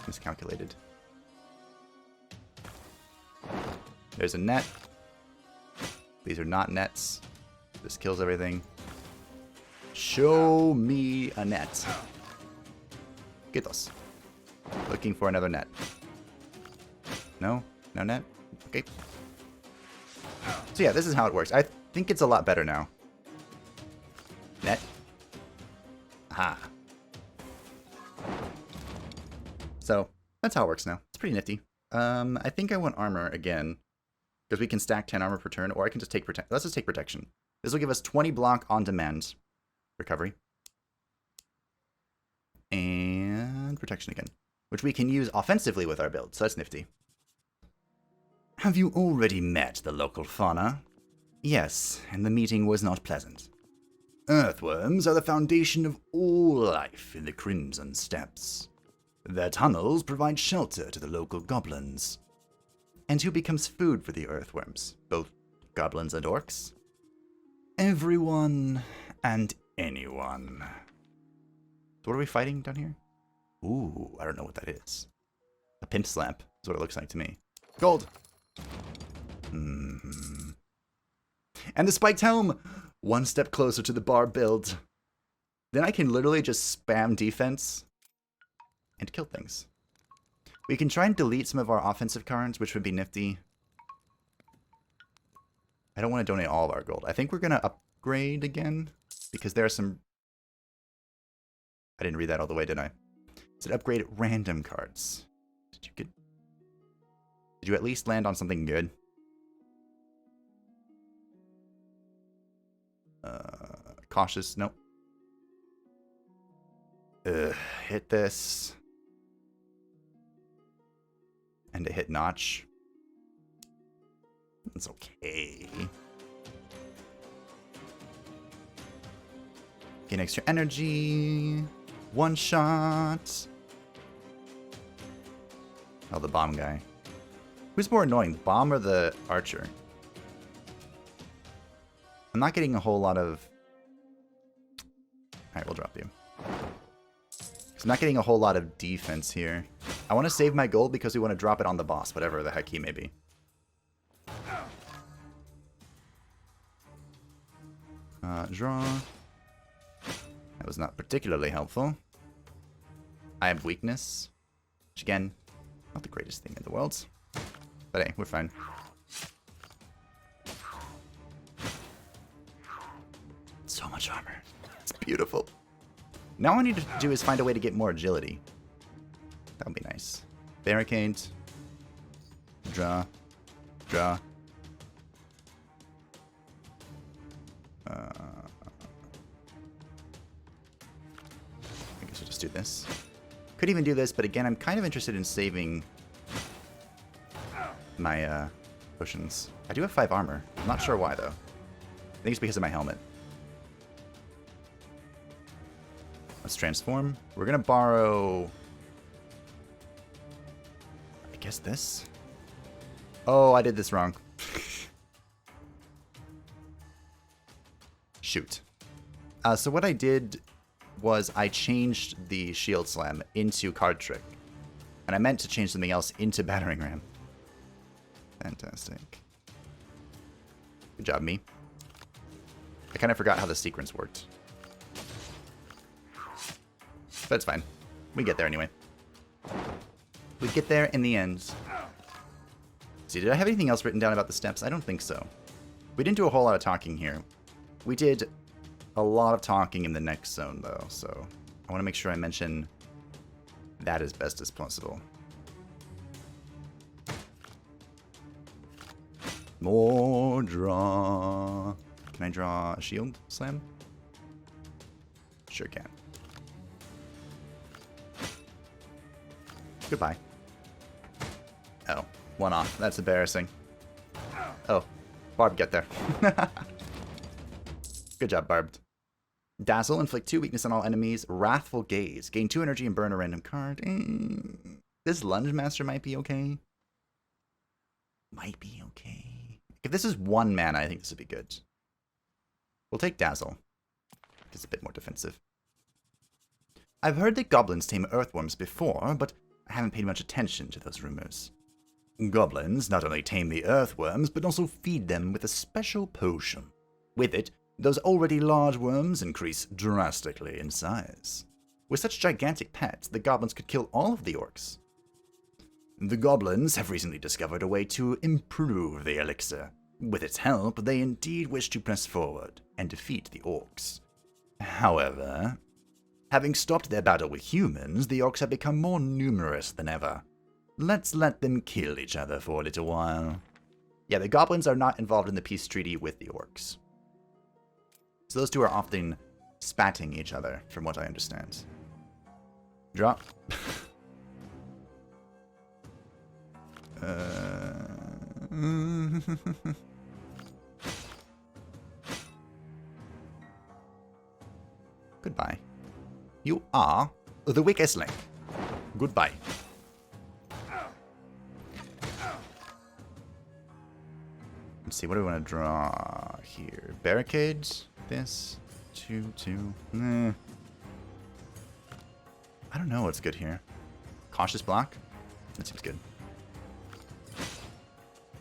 Miscalculated. There's a net. These are not nets. This kills everything. Show me a net. Get us. Looking for another net. No? No net? Okay. So yeah, this is how it works. I think it's a lot better now. Net. Aha. So, that's how it works now. It's pretty nifty. I think I want armor again. Because we can stack 10 armor per turn, or I can just take protection. Let's just take protection. This will give us 20 block on demand. Recovery. And protection again. Which we can use offensively with our build, so that's nifty. Have you already met the local fauna? Yes, and the meeting was not pleasant. Earthworms are the foundation of all life in the Crimson Steppes. Their tunnels provide shelter to the local goblins. And who becomes food for the earthworms? Both goblins and orcs? Everyone and anyone. So what are we fighting down here? Ooh, I don't know what that is. A pimp slap is what it looks like to me. Gold! And the spiked helm! 1 step closer to the bar build. Then I can literally just spam defense and kill things. We can try and delete some of our offensive cards, which would be nifty. I don't want to donate all of our gold. I think we're going to upgrade again, because there are some... I didn't read that all the way, did I? It said upgrade random cards. Did you at least land on something good? Cautious, nope. Hit this. And a hit notch. It's okay. Gain extra energy. One shot. Oh, the bomb guy. Who's more annoying, the bomb or the archer? I'm not getting a whole lot of... Alright, we'll drop you. I'm not getting a whole lot of defense here. I want to save my gold because we want to drop it on the boss, whatever the heck he may be. Draw. That was not particularly helpful. I have weakness. Which, again, not the greatest thing in the world. But hey, we're fine. So much armor. It's beautiful. Now all I need to do is find a way to get more agility. That would be nice. Barricade. Draw. Draw. I guess we'll just do this. Could even do this, but again, I'm kind of interested in saving my potions. I do have 5 armor. I'm not sure why, though. I think it's because of my helmet. Let's transform. We're going to borrow... I guess this? Oh, I did this wrong. Shoot. So what I did was I changed the shield slam into card trick. And I meant to change something else into battering ram. Fantastic. Good job, me. I kind of forgot how the sequence worked. But it's fine. We get there anyway. We get there in the end. See, did I have anything else written down about the steps? I don't think so. We didn't do a whole lot of talking here. We did a lot of talking in the next zone, though, so I want to make sure I mention that as best as possible. More draw. Can I draw a shield slam? Sure can. Goodbye. Oh, one off. That's embarrassing. Oh, Barb, get there. Good job, Barbed. Dazzle, inflict 2 weakness on all enemies. Wrathful Gaze, gain 2 energy and burn a random card. This Lunge Master might be okay. Might be okay. If this is 1 mana, I think this would be good. We'll take Dazzle. It's a bit more defensive. I've heard that goblins tame earthworms before, but I haven't paid much attention to those rumors. Goblins not only tame the earthworms, but also feed them with a special potion. With it, those already large worms increase drastically in size. With such gigantic pets, the goblins could kill all of the orcs. The goblins have recently discovered a way to improve the elixir. With its help, they indeed wish to press forward and defeat the orcs. However, having stopped their battle with humans, the orcs have become more numerous than ever. Let's let them kill each other for a little while. Yeah, the goblins are not involved in the peace treaty with the orcs. So those two are often spatting each other, from what I understand. Drop. Goodbye. You are the weakest link. Goodbye. Let's see, what do we want to draw here? Barricades? This? 2, 2. I don't know what's good here. Cautious block? That seems good.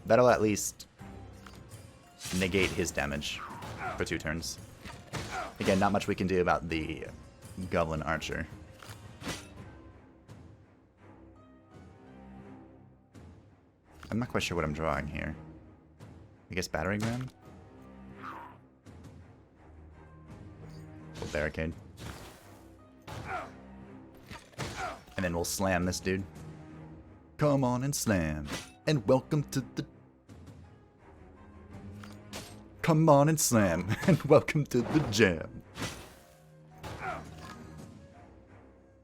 That'll at least negate his damage for 2 turns. Again, not much we can do about the Goblin Archer. I'm not quite sure what I'm drawing here. I guess battering ram? Little barricade. And then we'll slam this dude. Come on and slam. And welcome to the... Come on and slam. And welcome to the jam.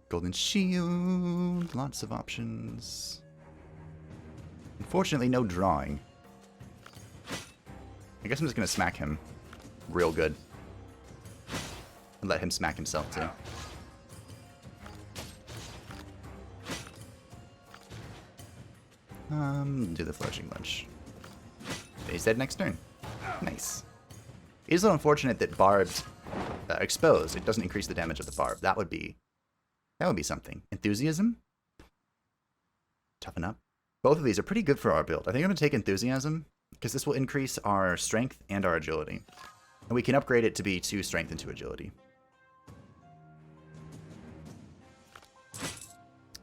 Golden shield. Lots of options. Unfortunately, no drawing. I guess I'm just going to smack him real good. And let him smack himself, too. Do the flourishing lunge. He's dead next turn. Nice. It is a little unfortunate that barbed exposed. It doesn't increase the damage of the barb. That would be something. Enthusiasm. Toughen up. Both of these are pretty good for our build. I think I'm going to take enthusiasm because this will increase our strength and our agility, and we can upgrade it to be 2 strength and 2 agility.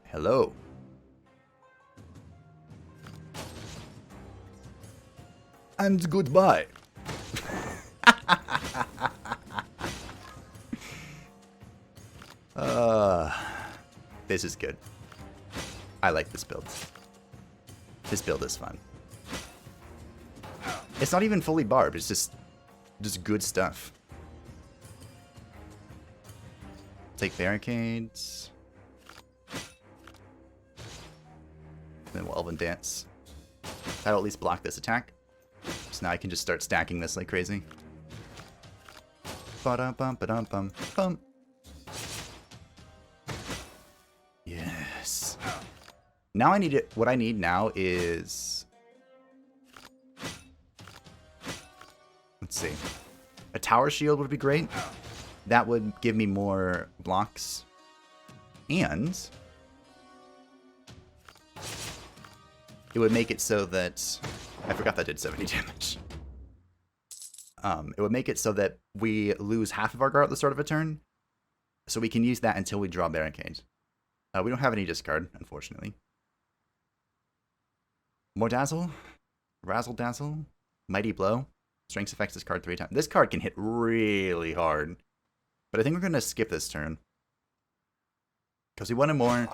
Hello. And goodbye. This is good. I like this build. This build is fun. It's not even fully barbed, it's just good stuff. Take barricades. Then we'll Elven Dance. That'll at least block this attack. So now I can just start stacking this like crazy. Ba-dum-bum-ba-dum-bum-bum. Yes. Now I need it. What I need now is... Let's see. A tower shield would be great. That would give me more blocks. And... it would make it so that... I forgot that did 70 damage. It would make it so that we lose half of our guard at the start of a turn. So we can use that until we draw Barricade. We don't have any discard, unfortunately. More Dazzle. Razzle Dazzle. Mighty Blow. Strength affects this card 3 times. This card can hit really hard. But I think we're going to skip this turn. Because we wanted more...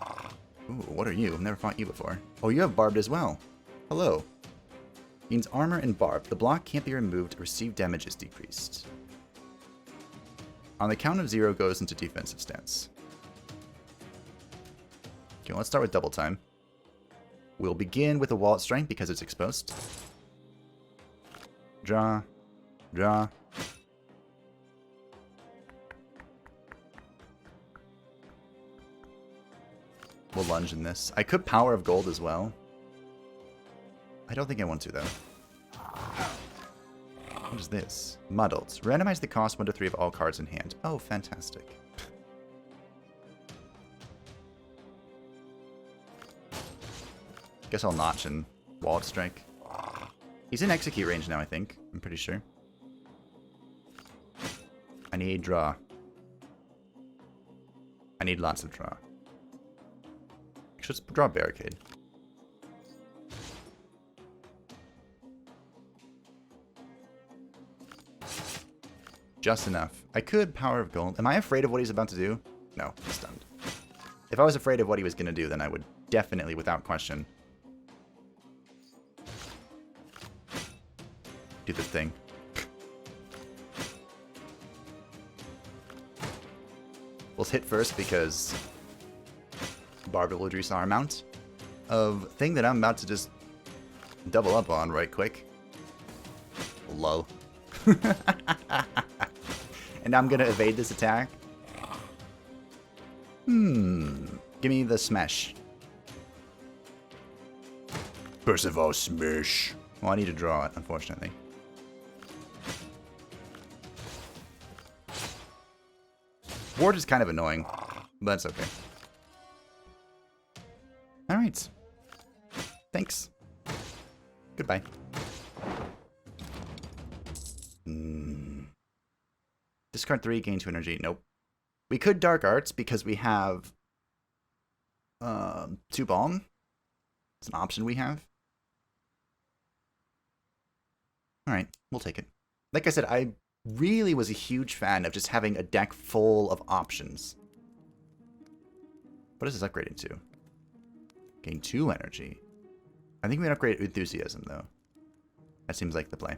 Ooh, what are you? I've never fought you before. Oh, you have Barbed as well. Hello. Means armor and barb. The block can't be removed. Received damage is decreased. On the count of 0 goes into defensive stance. Okay, let's start with double time. We'll begin with a wallet strength because it's exposed. Draw. Draw. We'll lunge in this. I could Power of Gold as well. I don't think I want to, though. What is this? Muddled. Randomize the cost 1 to 3 of all cards in hand. Oh, fantastic. Guess I'll notch and Wallet Strike. He's in execute range now, I think. I'm pretty sure. I need draw. I need lots of draw. Let's draw Barricade. Just enough. I could Power of Gold. Am I afraid of what he's about to do? No, I'm stunned. If I was afraid of what he was going to do, then I would definitely, without question, do this thing. We'll hit first because Barb will reduce our amount of thing that I'm about to just double up on right quick. Low. And I'm gonna evade this attack. Give me the smash. Percival smash. Well, I need to draw it, unfortunately. Ward is kind of annoying, but that's okay. Alright. Thanks. Goodbye. Discard 3, gain 2 energy. Nope. We could Dark Arts because we have 2 Balm. It's an option we have. Alright, we'll take it. Like I said, I really was a huge fan of just having a deck full of options. What is this upgrading to? Gain 2 energy. I think we can upgrade enthusiasm, though. That seems like the play.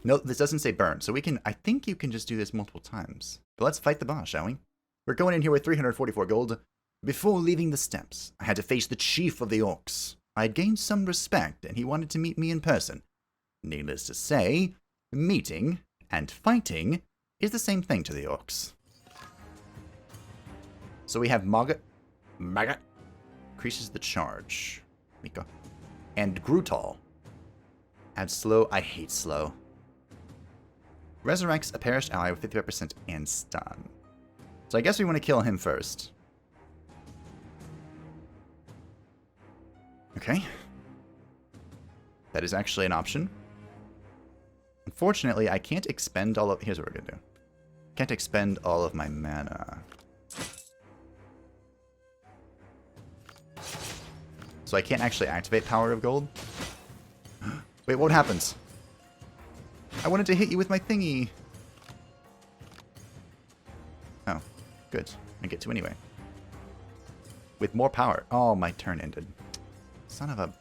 No, this doesn't say burn, so we can... I think you can just do this multiple times. But let's fight the boss, shall we? We're going in here with 344 gold. Before leaving the steps, I had to face the chief of the orcs. I had gained some respect, and he wanted to meet me in person. Needless to say, meeting and fighting is the same thing to the orcs. So we have Maggot. Increases the charge. Mika. And Grutal. Add slow. I hate slow. Resurrects a perished ally with 55% and stun. So I guess we want to kill him first. Okay. That is actually an option. Unfortunately, I can't expend all of... Here's what we're going to do. Can't expend all of my mana. So I can't actually activate Power of Gold. Wait, what happens? I wanted to hit you with my thingy. Oh, good. I get to anyway. With more power. Oh, my turn ended. Son of a...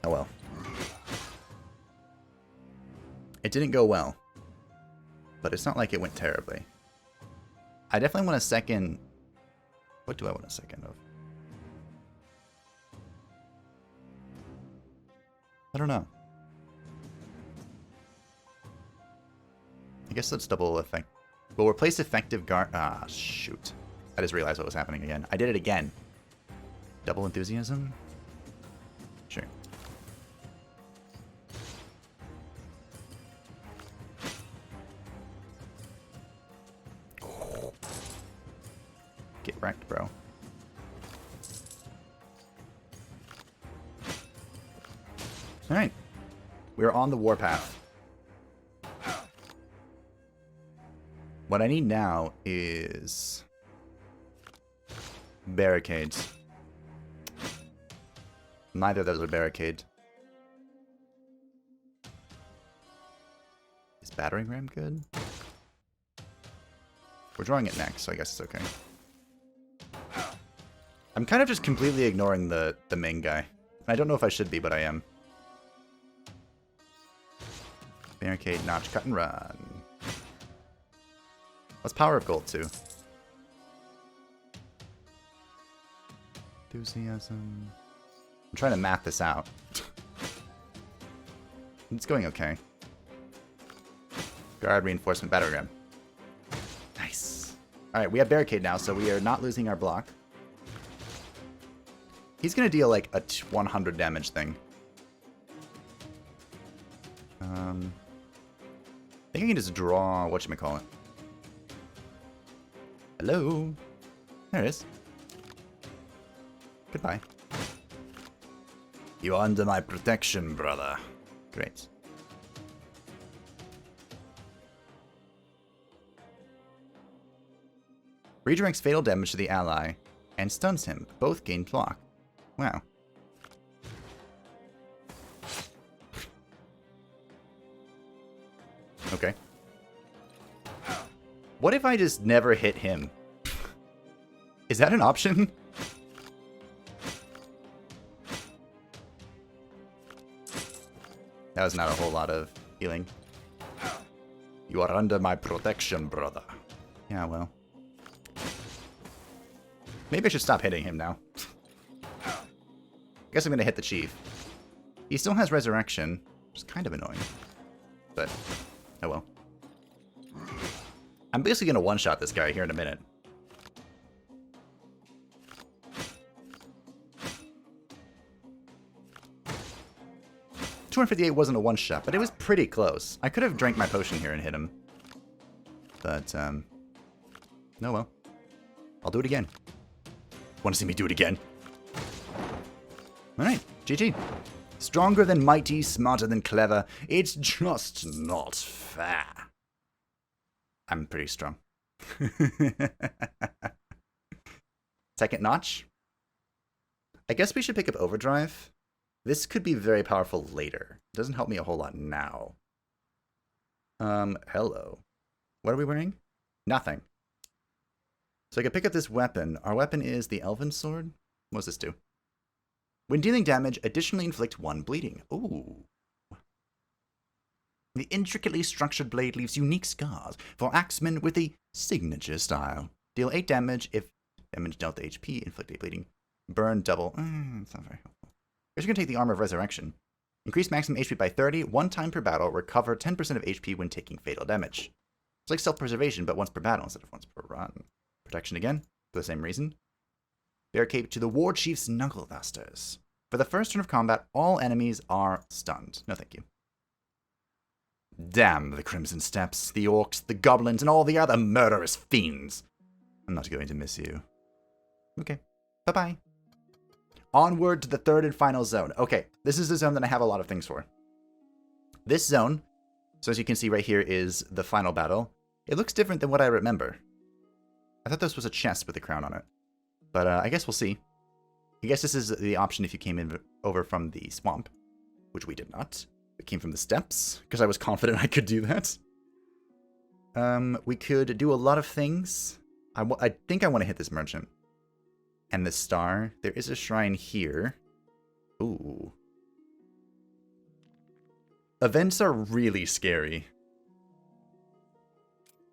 Oh well. It didn't go well. But it's not like it went terribly. I definitely want a second... What do I want a second of? I don't know. I guess let's double effect. We'll replace effective guard... Ah, shoot. I just realized what was happening again. I did it again. Double enthusiasm? Sure. Get wrecked, bro. Alright. We're on the warpath. What I need now is... barricades. Neither of those are barricade. Is battering ram good? We're drawing it next, so I guess it's okay. I'm kind of just completely ignoring the main guy. I don't know if I should be, but I am. Barricade, notch, cut, and run. What's Power of Gold too? Enthusiasm. I'm trying to math this out. It's going okay. Guard, reinforcement, battering ram. Nice. Alright, we have barricade now, so we are not losing our block. He's going to deal like a 100 damage thing. I think I can just draw... whatchamacallit. Hello? There it is. Goodbye. You are under my protection, brother. Great. Redirects fatal damage to the ally and stuns him. Both gain block. Wow. Okay. What if I just never hit him? Is that an option? That was not a whole lot of healing. You are under my protection, brother. Yeah, well. Maybe I should stop hitting him now. I guess I'm going to hit the chief. He still has resurrection, which is kind of annoying. But, oh well. I'm basically going to one-shot this guy here in a minute. $258 wasn't a one-shot, but it was pretty close. I could have drank my potion here and hit him. But, no well. I'll do it again. Want to see me do it again? Alright, GG. Stronger than mighty, smarter than clever. It's just not fair. I'm pretty strong. Second notch. I guess we should pick up overdrive. This could be very powerful later. It doesn't help me a whole lot now. Hello. What are we wearing? Nothing. So I can pick up this weapon. Our weapon is the Elven Sword. What does this do? When dealing damage, additionally inflict 1 bleeding. Ooh. The intricately structured blade leaves unique scars for axemen with a signature style. Deal 8 damage if damage dealt to HP, inflict 8 bleeding. Burn double. It's not very helpful. I guess you're going to take the Armor of Resurrection. Increase maximum HP by 30, 1 time per battle, recover 10% of HP when taking fatal damage. It's like self-preservation, but once per battle instead of once per run. Protection again, for the same reason. Barricade to the War Chief's Knuckle Dusters. For the first turn of combat, all enemies are stunned. No thank you. Damn the Crimson Steps, the Orcs, the Goblins, and all the other murderous fiends. I'm not going to miss you. Okay, bye-bye. Onward to the third and final zone. Okay, this is the zone that I have a lot of things for. This zone, so as you can see right here, is the final battle. It looks different than what I remember. I thought this was a chest with a crown on it. But I guess we'll see. I guess this is the option if you came in over from the swamp, which we did not. We came from the steppes, because I was confident I could do that. We could do a lot of things. I think I want to hit this merchant. And the star. There is a shrine here. Ooh. Events are really scary.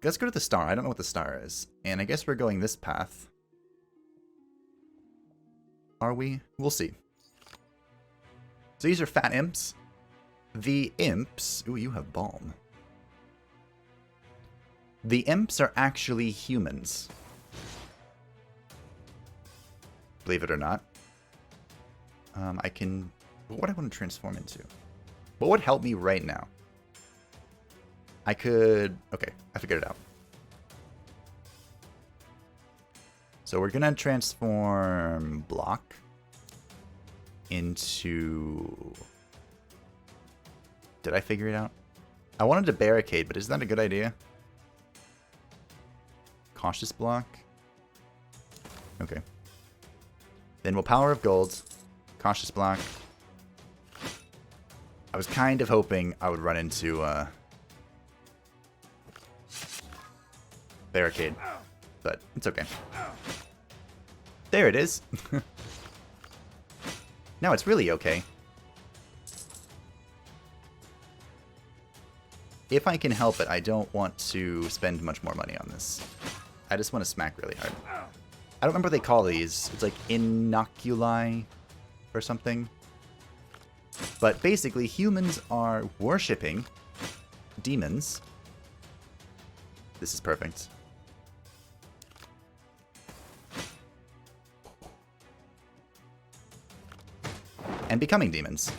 Let's go to the star. I don't know what the star is. And I guess we're going this path. Are we? We'll see. So these are fat imps. The imps... Ooh, you have balm. The imps are actually humans. Believe it or not. I can... What would I want to transform into? What would help me right now? I could... Okay, I figured it out. So we're going to transform block into... Did I figure it out? I wanted to barricade, but is that a good idea? Cautious block? Okay. Then we'll Power of Gold. Cautious block. I was kind of hoping I would run into barricade, but it's okay. There it is. Now it's really okay. If I can help it, I don't want to spend much more money on this. I just want to smack really hard. I don't remember what they call these. It's like inoculi or something. But basically, humans are worshipping demons. This is perfect. And becoming demons.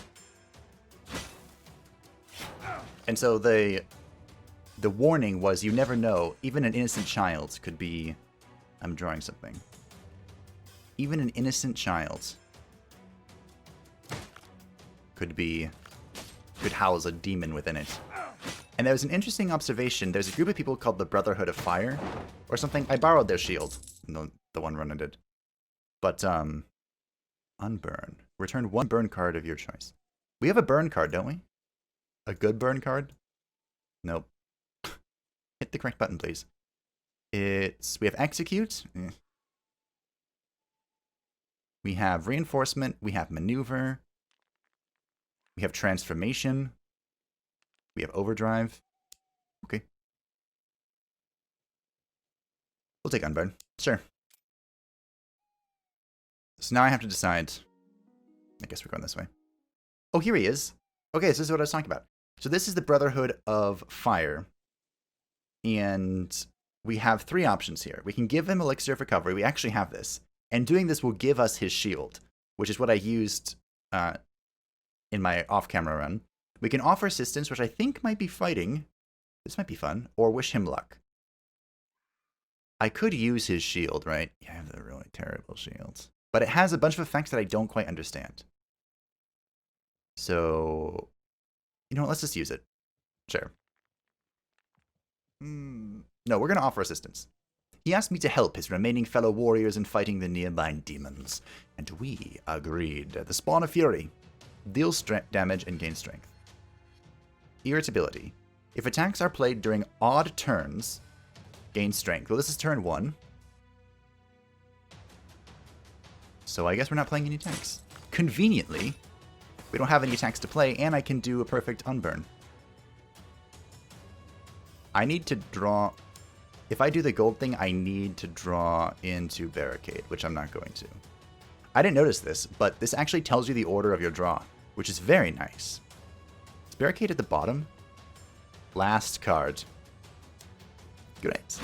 And so the warning was you never know. Even an innocent child could be... I'm drawing something. Even an innocent child could house a demon within it. And there was an interesting observation. There's a group of people called the Brotherhood of Fire or something. I borrowed their shield. No, the one Ronan did. But, unburn. Return 1 burn card of your choice. We have a burn card, don't we? A good burn card? Nope. Hit the correct button, please. We have execute. We have reinforcement. We have maneuver. We have transformation. We have overdrive. Okay. We'll take unburn. Sure. So now I have to decide. I guess we're going this way. Oh, here he is. Okay, so this is what I was talking about. So this is the Brotherhood of Fire. And we have 3 options here. We can give him Elixir of Recovery. We actually have this. And doing this will give us his shield, which is what I used in my off-camera run. We can offer assistance, which I think might be fighting. This might be fun. Or wish him luck. I could use his shield, right? Yeah, I have the really terrible shield. But it has a bunch of effects that I don't quite understand. So, you know what? Let's just use it. Sure. No, we're going to offer assistance. He asked me to help his remaining fellow warriors in fighting the nearby demons, and we agreed. The Spawn of Fury. Deals damage and gains strength. Irritability. If attacks are played during odd turns, gain strength. Well, this is turn 1. So I guess we're not playing any attacks. Conveniently, we don't have any attacks to play, and I can do a perfect unburn. I need to draw... If I do the gold thing, I need to draw into Barricade, which I'm not going to. I didn't notice this, but this actually tells you the order of your draw, which is very nice. Is Barricade at the bottom? Last card. Great.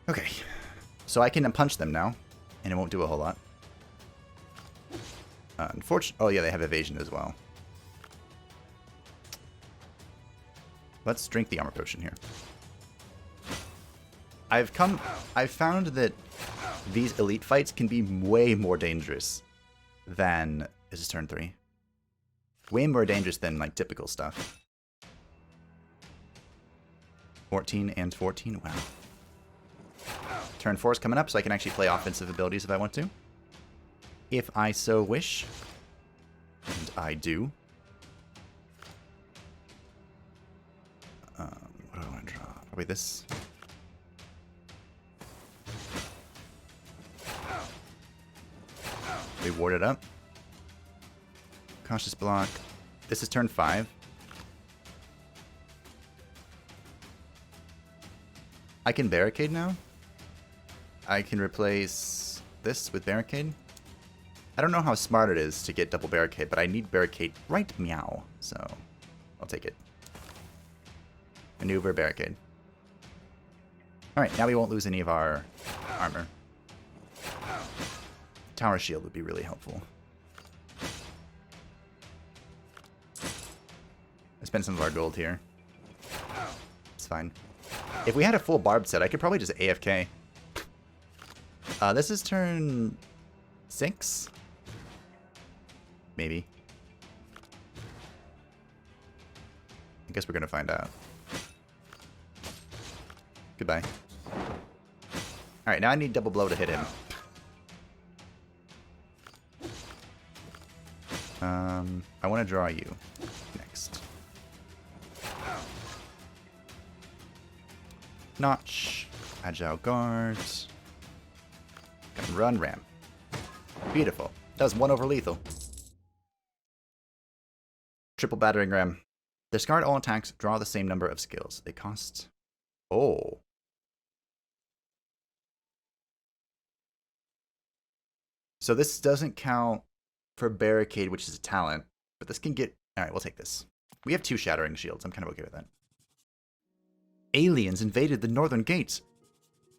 Okay, so I can punch them now, and it won't do a whole lot. Unfortunately, oh yeah, they have evasion as well. Let's drink the armor potion here. I've found that these elite fights can be way more dangerous than... This is turn 3. Way more dangerous than, like, typical stuff. 14 and 14, wow. Turn 4 is coming up, so I can actually play offensive abilities if I want to. If I so wish. And I do. What do I want to draw? Probably this. We ward it up. Cautious block. This is turn 5. I can barricade now. I can replace this with barricade. I don't know how smart it is to get double barricade, but I need barricade right meow. So I'll take it. Maneuver barricade. Alright, now we won't lose any of our armor. Tower shield would be really helpful. I spent some of our gold here. It's fine. If we had a full barbed set, I could probably just AFK. This is turn 6? Maybe. I guess we're gonna find out. Goodbye. Alright, now I need double blow to hit him. I want to draw you next. Notch. Agile guard. Run ram. Beautiful. That was 1 over lethal. Triple battering ram. Discard all attacks, draw the same number of skills. They cost... Oh. So this doesn't count for barricade, which is a talent, but this can get... Alright, we'll take this. We have 2 shattering shields. I'm kind of okay with that. Aliens invaded the northern gate.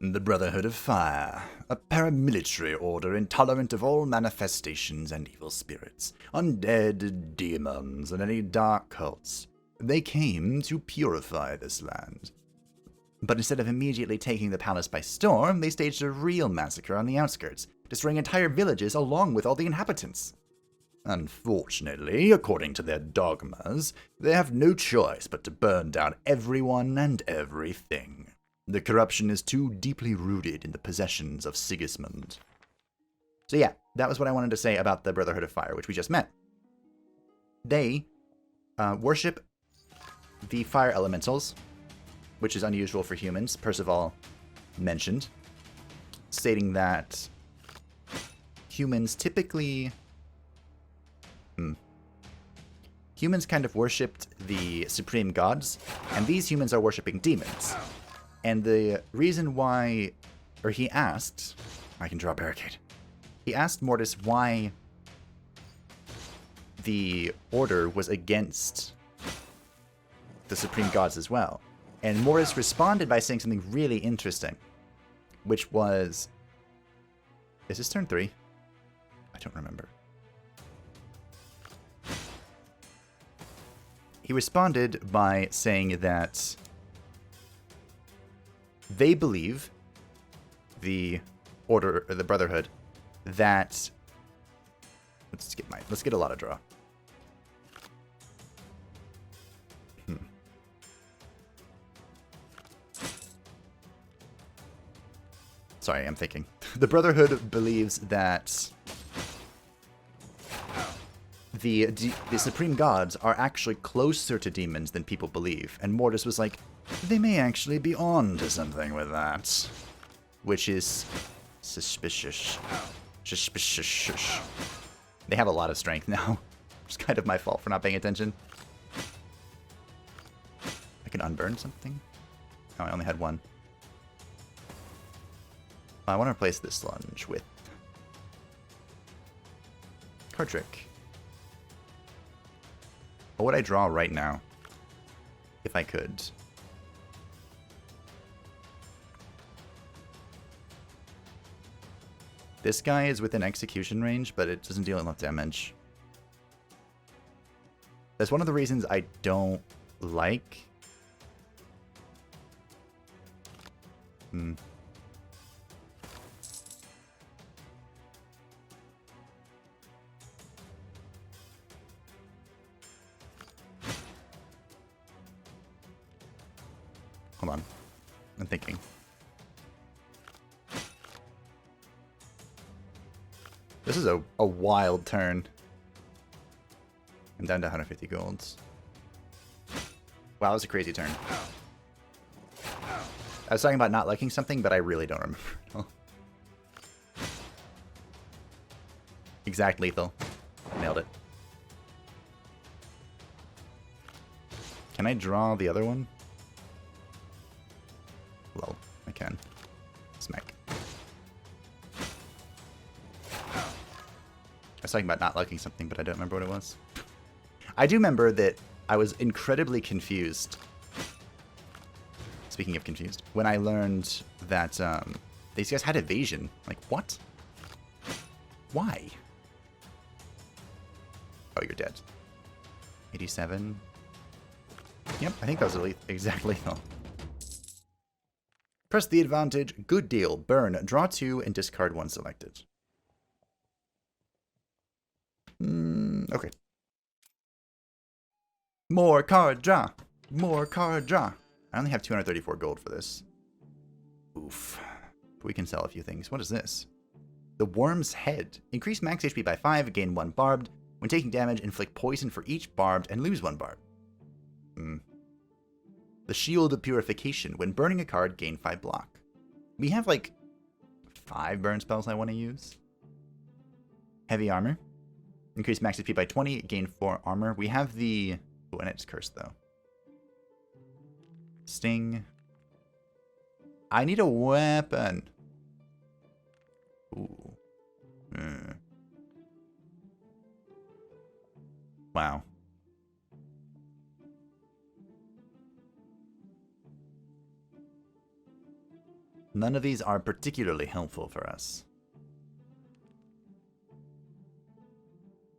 The Brotherhood of Fire, a paramilitary order intolerant of all manifestations and evil spirits, undead, demons, and any dark cults. They came to purify this land. But instead of immediately taking the palace by storm, they staged a real massacre on the outskirts, destroying entire villages along with all the inhabitants. Unfortunately, according to their dogmas, they have no choice but to burn down everyone and everything. The corruption is too deeply rooted in the possessions of Sigismund. So yeah, that was what I wanted to say about the Brotherhood of Fire, which we just met. They worship the fire elementals, which is unusual for humans. Percival mentioned, stating that humans typically... Humans kind of worshipped the supreme gods, and these humans are worshipping demons. And the reason why, or he asked, I can draw a barricade. He asked Mortis why the order was against the supreme gods as well. And Mortis responded by saying something really interesting, which was, is this turn 3? I don't remember. He responded by saying that they believe, the order or the Brotherhood, that let's get a lot of draw. Sorry, I'm thinking. The Brotherhood believes that the Supreme Gods are actually closer to demons than people believe. And Mortis was like, they may actually be on to something with that. Which is suspicious. Suspicious. They have a lot of strength now. It's kind of my fault for not paying attention. I can unburn something. Oh, I only had one. I want to replace this sludge with card trick. What would I draw right now? If I could. This guy is within execution range, but it doesn't deal enough damage. That's one of the reasons I don't like. Hold on. I'm thinking. This is a wild turn. I'm down to 150 golds. Wow, that was a crazy turn. I was talking about not liking something, but I really don't remember at all. Exact lethal. Nailed it. Can I draw the other one? Lol, I can. Smack. I was talking about not liking something, but I don't remember what it was. I do remember that I was incredibly confused. Speaking of confused, when I learned that these guys had evasion. Like, what? Why? Oh, you're dead. 87. Yep, I think that was exact lethal. Press the advantage. Good deal. Burn. Draw 2 and discard 1 selected. Okay. More card draw. More card draw. I only have 234 gold for this. Oof. But we can sell a few things. What is this? The Worm's Head. Increase max HP by 5, gain 1 barbed. When taking damage, inflict poison for each barbed and lose 1 barb. The Shield of Purification. When burning a card, gain 5 block. We have like 5 burn spells I want to use. Heavy Armor. Increase max HP by 20, gain 4 armor. We have the... Oh, and it's cursed though. Sting. I need a weapon. Ooh. Wow. None of these are particularly helpful for us.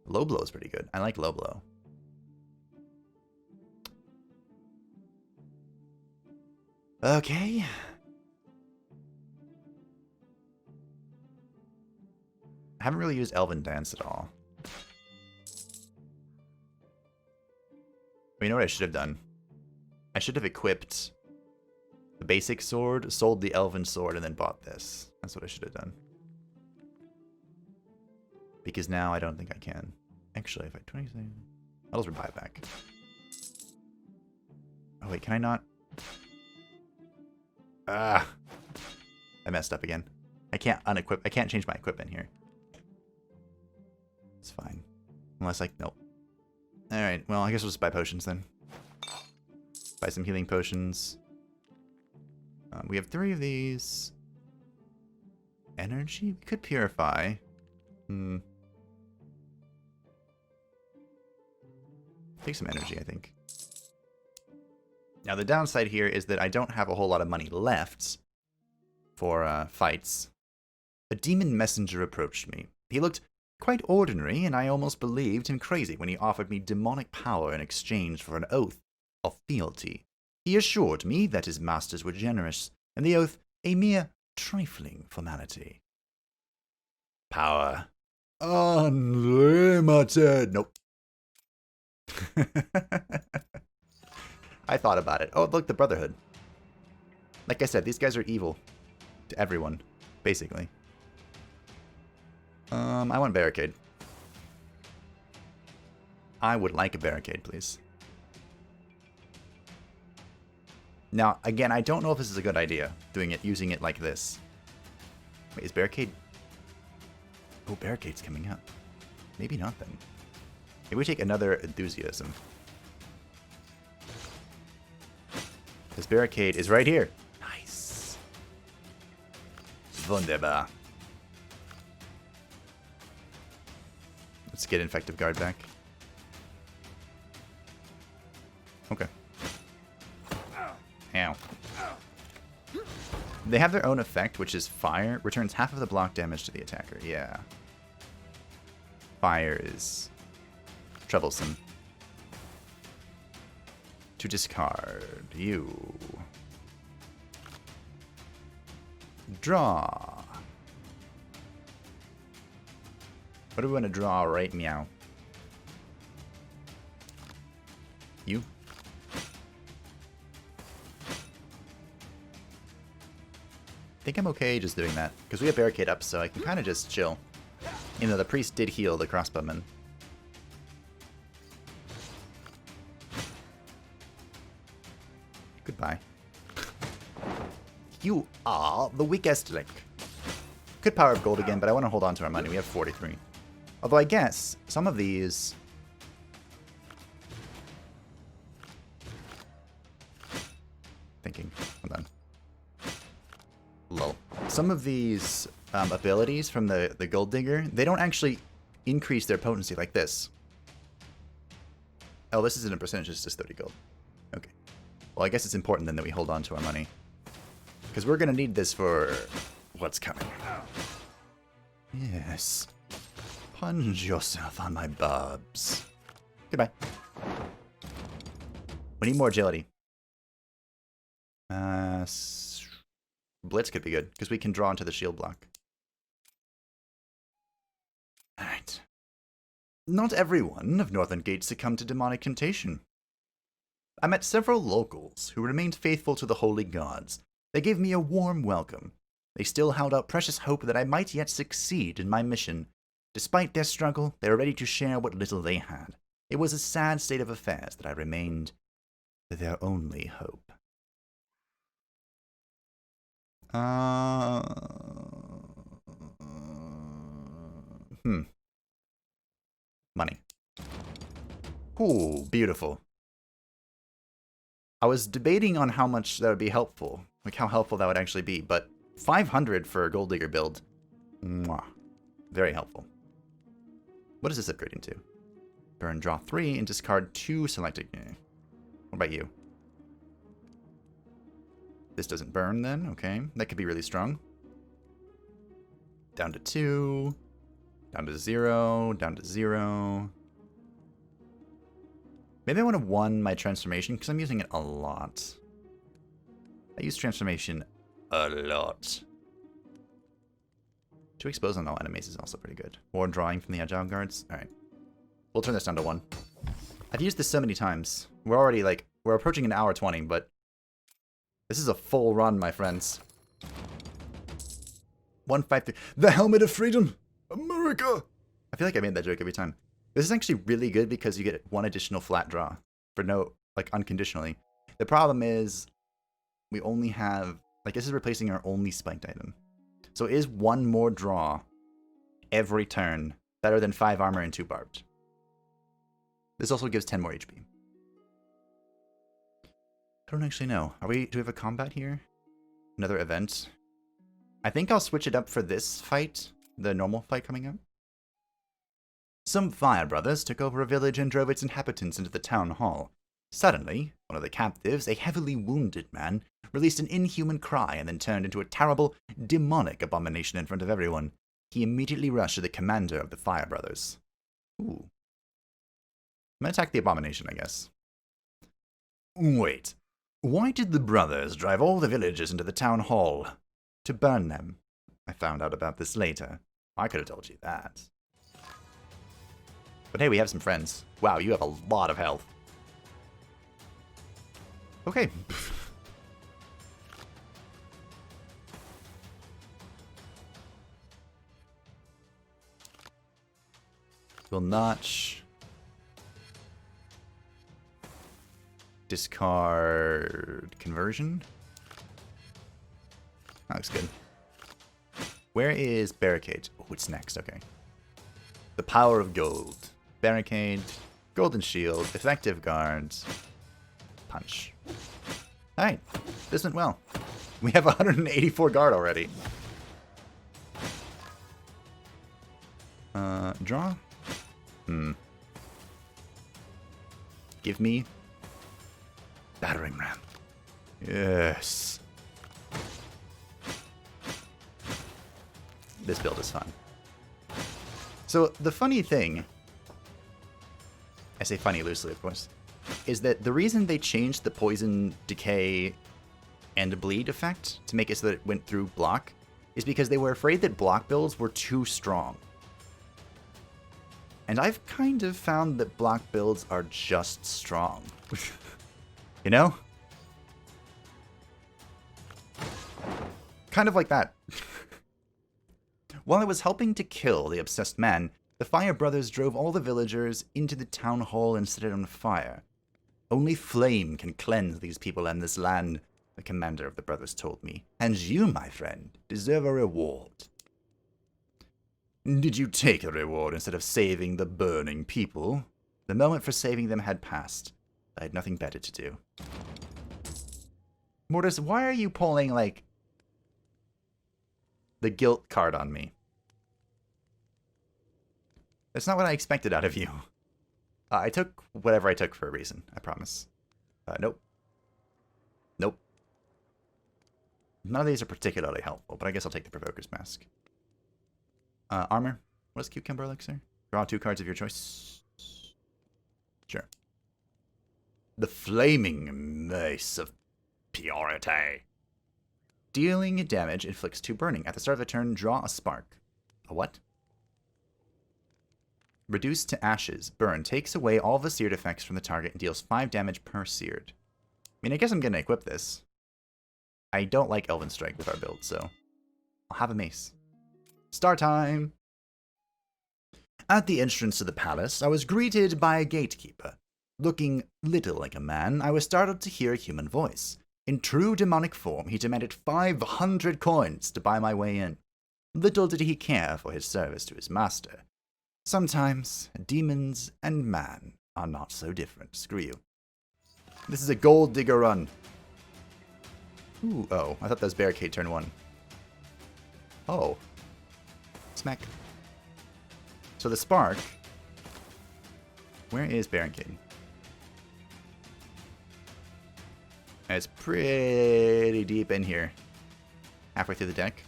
Low blow is pretty good. I like low blow. Okay. I haven't really used Elven Dance at all. You know what I should have done? I should have equipped the basic sword, sold the Elven sword, and then bought this. That's what I should have done. Because now I don't think I can. Actually, if I 20 seconds, I'll just buy it back. Oh wait, can I not? Ah, I messed up again. I can't unequip. I can't change my equipment here. It's fine, unless I nope. All right, well I guess we'll just buy potions then. Buy some healing potions. We have 3 of these. Energy? We could purify. Take some energy, I think. Now, the downside here is that I don't have a whole lot of money left for fights. A demon messenger approached me. He looked quite ordinary, and I almost believed him crazy when he offered me demonic power in exchange for an oath of fealty. He assured me that his masters were generous, and the oath a mere trifling formality. Power. Unlimited. Nope. I thought about it. Oh, look, the Brotherhood. Like I said, these guys are evil to everyone. basically. I want barricade. I would like a barricade, please. Now, again, I don't know if this is a good idea, using it like this. Wait, is barricade... Oh, barricade's coming up. Maybe not, then. Maybe we take another enthusiasm. This barricade is right here. Nice. Wunderbar. Let's get infective guard back. Okay. Ow. They have their own effect, which is fire. Returns half of the block damage to the attacker. Yeah. Fire is troublesome. To discard you. Draw. What do we want to draw right meow? You? I think I'm okay just doing that, because we have barricade up, so I can kind of just chill. Even though the priest did heal the crossbowman. Goodbye. You are the weakest link. Could power up gold again, but I want to hold on to our money. We have 43. Although I guess some of these... Thinking. Hold on. Lol. Some of these abilities from the gold digger, they don't actually increase their potency like this. Oh, this isn't a percentage, it's just 30 gold. Okay. Well, I guess it's important then that we hold on to our money. Because we're going to need this for what's coming. Yes. Plunge yourself on my barbs. Goodbye. We need more agility. Blitz could be good, because we can draw into the shield block. Alright. Not everyone of Northern Gate succumbed to demonic temptation. I met several locals who remained faithful to the holy gods. They gave me a warm welcome. They still held out precious hope that I might yet succeed in my mission. Despite their struggle, they were ready to share what little they had. It was a sad state of affairs that I remained their only hope. Money. Ooh, beautiful. I was debating on how much that would be helpful. Like how helpful that would actually be, but 500 for a gold digger build. Mwah. Very helpful. What is this upgrading to? Burn, draw 3, and discard 2 selected. What about you? This doesn't burn then, okay. That could be really strong. Down to 2. Down to 0. Down to 0. Maybe I want to 1 my transformation, because I'm using it a lot. I use transformation a lot. 2 expose on all enemies is also pretty good. More drawing from the agile guards. Alright. We'll turn this down to 1. I've used this so many times. We're already like, we're approaching an hour 20, but this is a full run, my friends. 153. The Helmet of Freedom! America! I feel like I made that joke every time. This is actually really good because you get 1 additional flat draw for no, like, unconditionally. The problem is we only have, like, this is replacing our only spiked item. So is 1 more draw every turn better than 5 armor and 2 barbed. This also gives 10 more HP. I don't actually know. Do we have a combat here? Another event? I think I'll switch it up for this fight, the normal fight coming up. Some fire brothers took over a village and drove its inhabitants into the town hall. Suddenly, one of the captives, a heavily wounded man, released an inhuman cry and then turned into a terrible, demonic abomination in front of everyone. He immediately rushed to the commander of the fire brothers. Ooh. I'm gonna attack the abomination, I guess. Wait. Why did the brothers drive all the villagers into the town hall? To burn them. I found out about this later. I could have told you that. But hey, we have some friends. Wow, you have a lot of health. Okay. Will notch. Discard conversion. That looks good. Where is barricade? Oh, it's next. Okay. The power of gold. Barricade. Golden shield. Effective guards. Punch. Alright. This went well. We have 184 guard already. Draw? Give me battering ram. Yes. This build is fun. So the funny thing, I say funny loosely of course, is that the reason they changed the poison, decay, and bleed effect to make it so that it went through block is because they were afraid that block builds were too strong. And I've kind of found that block builds are just strong. You know? Kind of like that. While I was helping to kill the obsessed man, the Fire Brothers drove all the villagers into the town hall and set it on fire. Only flame can cleanse these people and this land, the commander of the brothers told me. And you, my friend, deserve a reward. Did you take the reward instead of saving the burning people? The moment for saving them had passed. I had nothing better to do. Mortis, why are you pulling, like, the guilt card on me? That's not what I expected out of you. I took whatever I took for a reason, I promise. Nope. Nope. None of these are particularly helpful, but I guess I'll take the Provoker's Mask. Armor. What is Cucumber Elixir? Draw 2 cards of your choice. Sure. The Flaming Mace of Purity. Dealing damage inflicts 2 burning. At the start of the turn, draw a spark. A what? Reduced to ashes. Burn. Takes away all the seared effects from the target and deals 5 damage per seared. I mean, I guess I'm going to equip this. I don't like Elven Strike with our build, so I'll have a mace. Start time! At the entrance to the palace, I was greeted by a gatekeeper. Looking little like a man, I was startled to hear a human voice. In true demonic form, he demanded 500 coins to buy my way in. Little did he care for his service to his master. Sometimes, demons and man are not so different. Screw you. This is a gold digger run. Ooh, oh, I thought that was barricade turn 1. Oh. Smack. So the spark. Where is barricade? It's pretty deep in here. Halfway through the deck.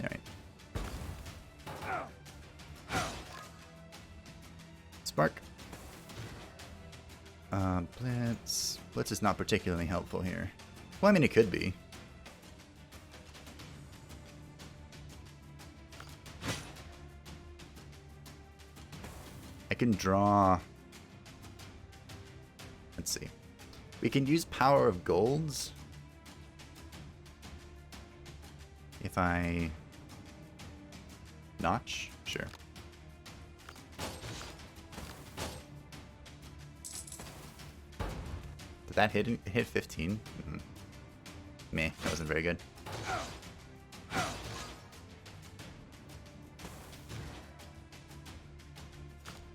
Alright. Spark. Blitz. Blitz is not particularly helpful here. Well, I mean, it could be. I can draw... Let's see. We can use Power of Golds. If I... Notch? Sure. Did that hit 15? Mm-hmm. Meh, that wasn't very good.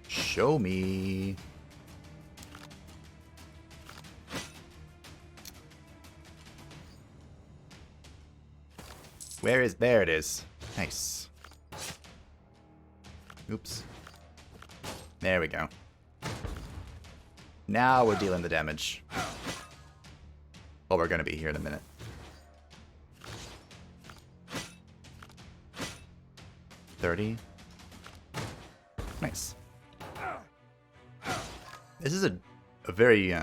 Show me. Where is... There it is. Nice. Oops. There we go. Now we're dealing the damage. Well, we're going to be here in a minute. $30. Nice. This is a very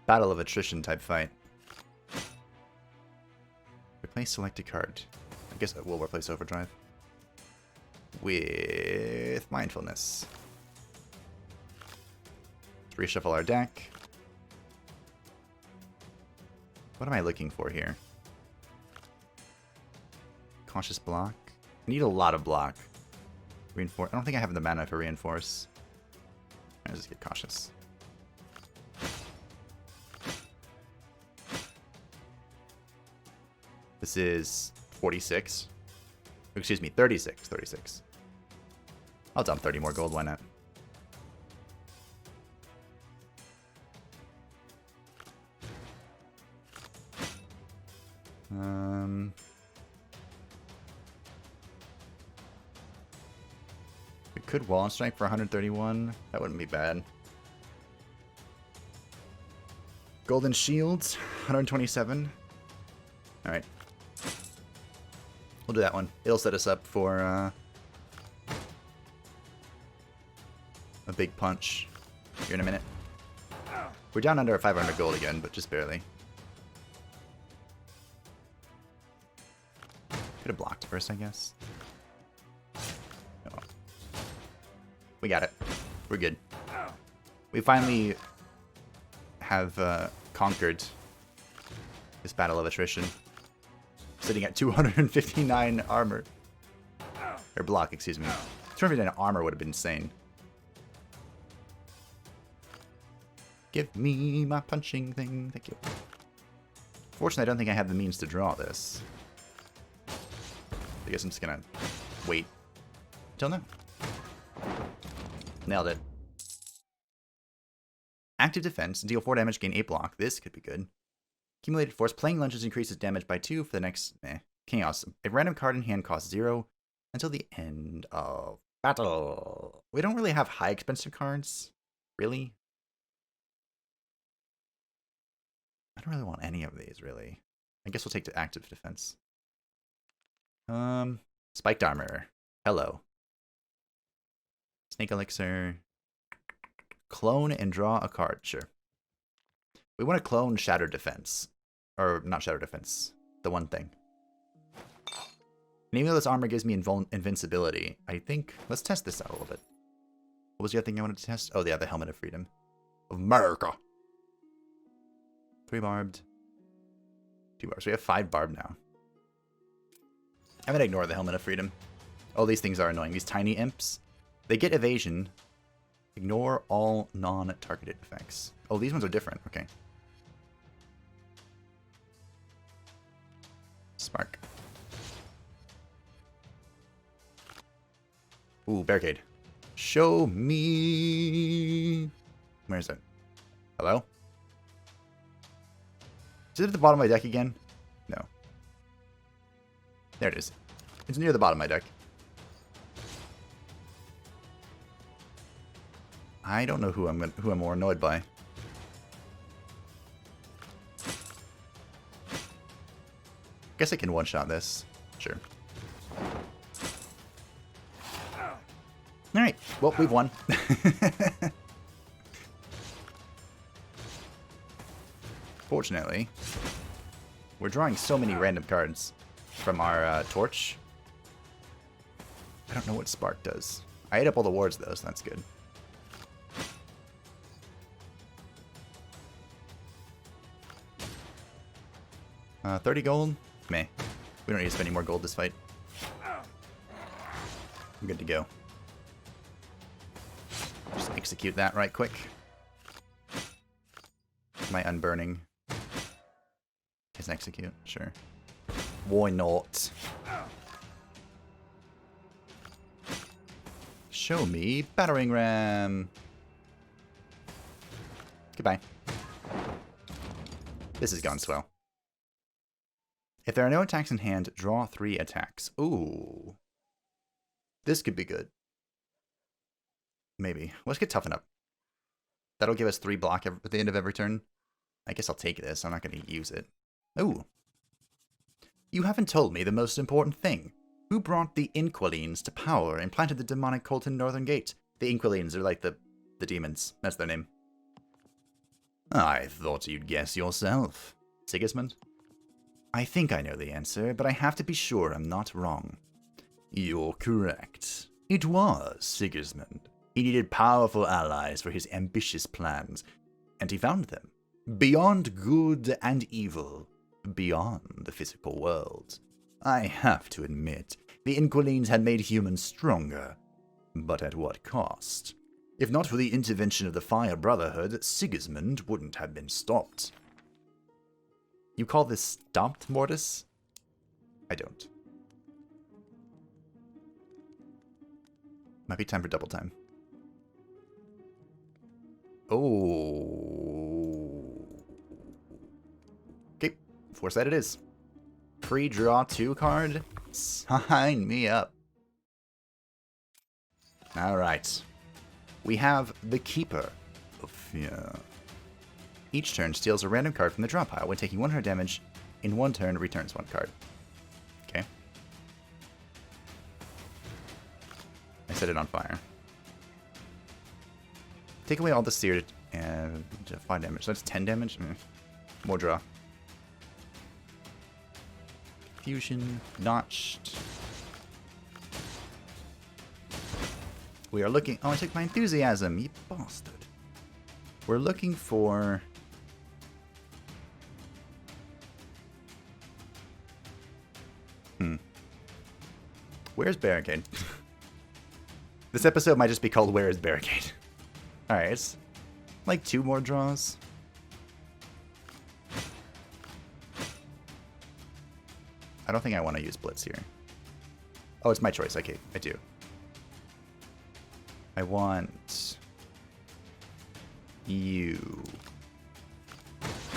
battle of attrition type fight. Replace selected card. I guess we'll replace Overdrive with Mindfulness. Let's reshuffle our deck. What am I looking for here? Cautious block. I need a lot of block. Reinforce. I don't think I have the mana for reinforce. Let's just get cautious. This is 46. Excuse me, 36. 36. I'll dump 30 more gold. Why not? We could wall strike for 131. That wouldn't be bad. Golden shields, 127. All right. We'll do that one. It'll set us up for a big punch here in a minute. We're down under 500 gold again, but just barely. Could have blocked first, I guess. Oh. We got it. We're good. We finally have conquered this battle of attrition. Sitting at 259 armor. Or block, excuse me. 259 armor would have been insane. Give me my punching thing. Thank you. Fortunately, I don't think I have the means to draw this. I guess I'm just gonna wait till now. Nailed it. Active defense. Deal 4 damage, gain 8 block. This could be good. Accumulated force. Playing lunges increases damage by 2 for the next... Chaos. A random card in hand costs 0 until the end of battle. We don't really have high expensive cards. Really? I don't really want any of these, really. I guess we'll take the active defense. Spiked armor. Hello. Snake elixir. Clone and draw a card. Sure. We want to clone Shattered Defense. Or, not Shattered Defense. The one thing. And even though this armor gives me invincibility, I think... Let's test this out a little bit. What was the other thing I wanted to test? Oh, yeah, the Helmet of Freedom. Of America. 3 barbed. 2 barbed. So we have 5 barbed now. I'm gonna ignore the Helmet of Freedom. Oh, these things are annoying. These tiny imps. They get evasion. Ignore all non-targeted effects. Oh, these ones are different. Okay. Spark. Ooh, barricade. Show me. Where is it? Hello? Is it at the bottom of my deck again? No. There it is. It's near the bottom of my deck. I don't know who I'm more annoyed by. Guess I can one-shot this. Sure. Alright, well, we've won. Fortunately, we're drawing so many random cards from our torch. I don't know what Spark does. I ate up all the wards, though, so that's good. Uh, 30 gold? Meh. We don't need to spend any more gold this fight. I'm good to go. Just execute that right quick. My unburning. Is execute? Sure. Why not? Show me battering ram. Goodbye. This has gone swell. If there are no attacks in hand, draw 3 attacks. Ooh. This could be good. Maybe. Let's get toughen up. That'll give us 3 block at the end of every turn. I guess I'll take this. I'm not going to use it. Ooh. You haven't told me the most important thing. Who brought the Inquilines to power and planted the demonic cult in Northern Gate? The Inquilines are like the demons. That's their name. I thought you'd guess yourself. Sigismund? I think I know the answer, but I have to be sure I'm not wrong. You're correct. It was Sigismund. He needed powerful allies for his ambitious plans, and he found them. Beyond good and evil, beyond the physical world. I have to admit, the Inquilines had made humans stronger. But at what cost? If not for the intervention of the Fire Brotherhood, Sigismund wouldn't have been stopped. You call this stopped, Mortis? I don't. Might be time for double time. Oh. Okay, Foresight it is. Pre-draw 2 card? Sign me up. Alright. We have the Keeper of Fear. Each turn steals a random card from the draw pile. When taking 100 damage, in one turn returns 1 card. Okay. I set it on fire. Take away all the seared and 5 damage. So that's 10 damage. More draw. Fusion. Notched. We are looking... Oh, I took my enthusiasm. You bastard. We're looking for... Where's Barricade? This episode might just be called Where is Barricade? Alright, it's like 2 more draws. I don't think I want to use Blitz here. Oh, it's my choice. Okay, I do. I want... you.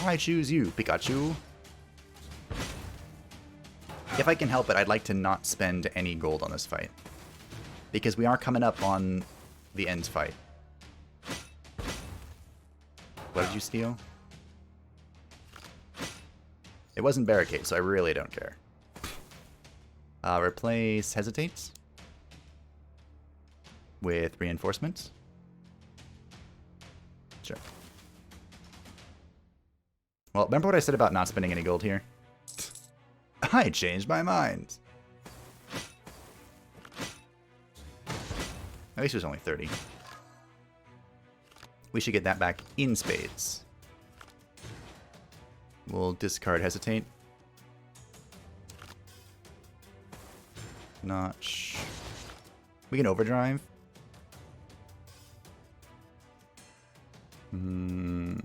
I choose you, Pikachu. If I can help it, I'd like to not spend any gold on this fight. Because we are coming up on the end fight. What did you steal? It wasn't Barricade, so I really don't care. Replace Hesitates with Reinforcements. Sure. Well, remember what I said about not spending any gold here? I changed my mind. At least it was only 30. We should get that back in spades. We'll discard Hesitate. Notch. We can overdrive. Need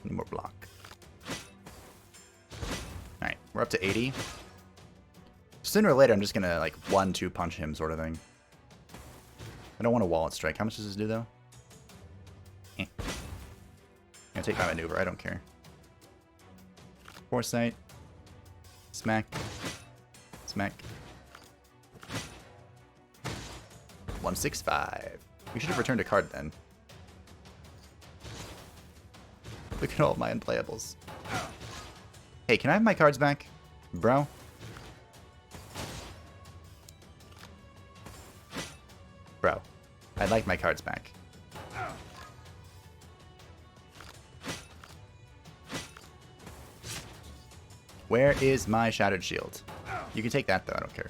more block. Alright, we're up to 80. Sooner or later, I'm just gonna, like, 1-2 punch him sort of thing. I don't want a wallet strike. How much does this do, though? I'm gonna take my maneuver. I don't care. Foresight. Smack. Smack. 165. We should have returned a card then. Look at all my unplayables. Hey, can I have my cards back? Bro? Bro. I'd like my cards back. Where is my Shattered Shield? You can take that, though. I don't care.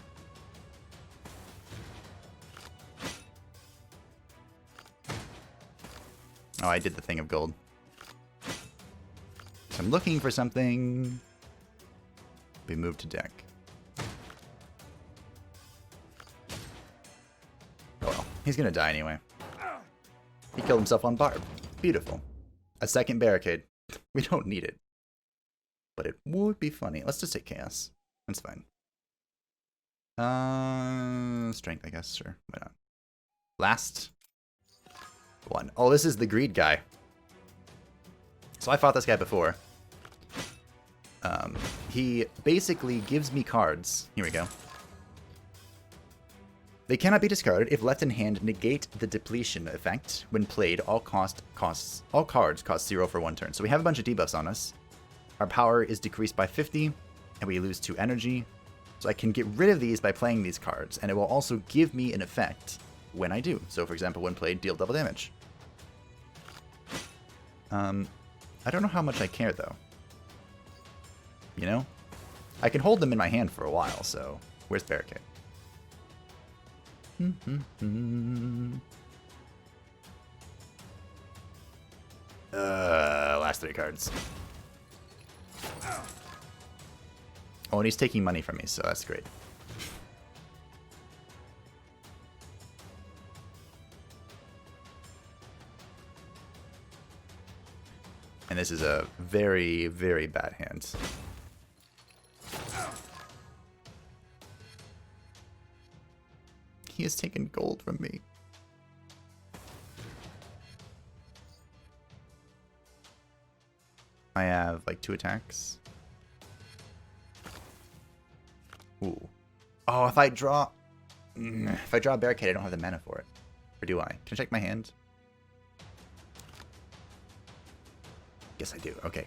Oh, I did the thing of gold. So I'm looking for something. We move to deck. Oh well. He's gonna die anyway. He killed himself on Barb. Beautiful. A second Barricade. We don't need it. But it would be funny. Let's just take Chaos. That's fine. Strength, I guess. Sure. Why not? Last one. Oh, this is the greed guy. So I fought this guy before. He basically gives me cards. Here we go. They cannot be discarded. If left in hand, negate the depletion effect. When played, all cards cost 0 for 1 turn. So we have a bunch of debuffs on us. Our power is decreased by 50, and we lose 2 energy. So I can get rid of these by playing these cards, and it will also give me an effect when I do. So for example, when played, deal double damage. I don't know how much I care, though. You know? I can hold them in my hand for a while, so... Where's Barricade? Last 3 cards. Oh, and he's taking money from me, so that's great. And this is a very, very bad hand. He has taken gold from me. I have like 2 attacks. Ooh. Oh, if I draw a barricade, I don't have the mana for it. Or do I? Can I check my hand? Yes, I do. Okay.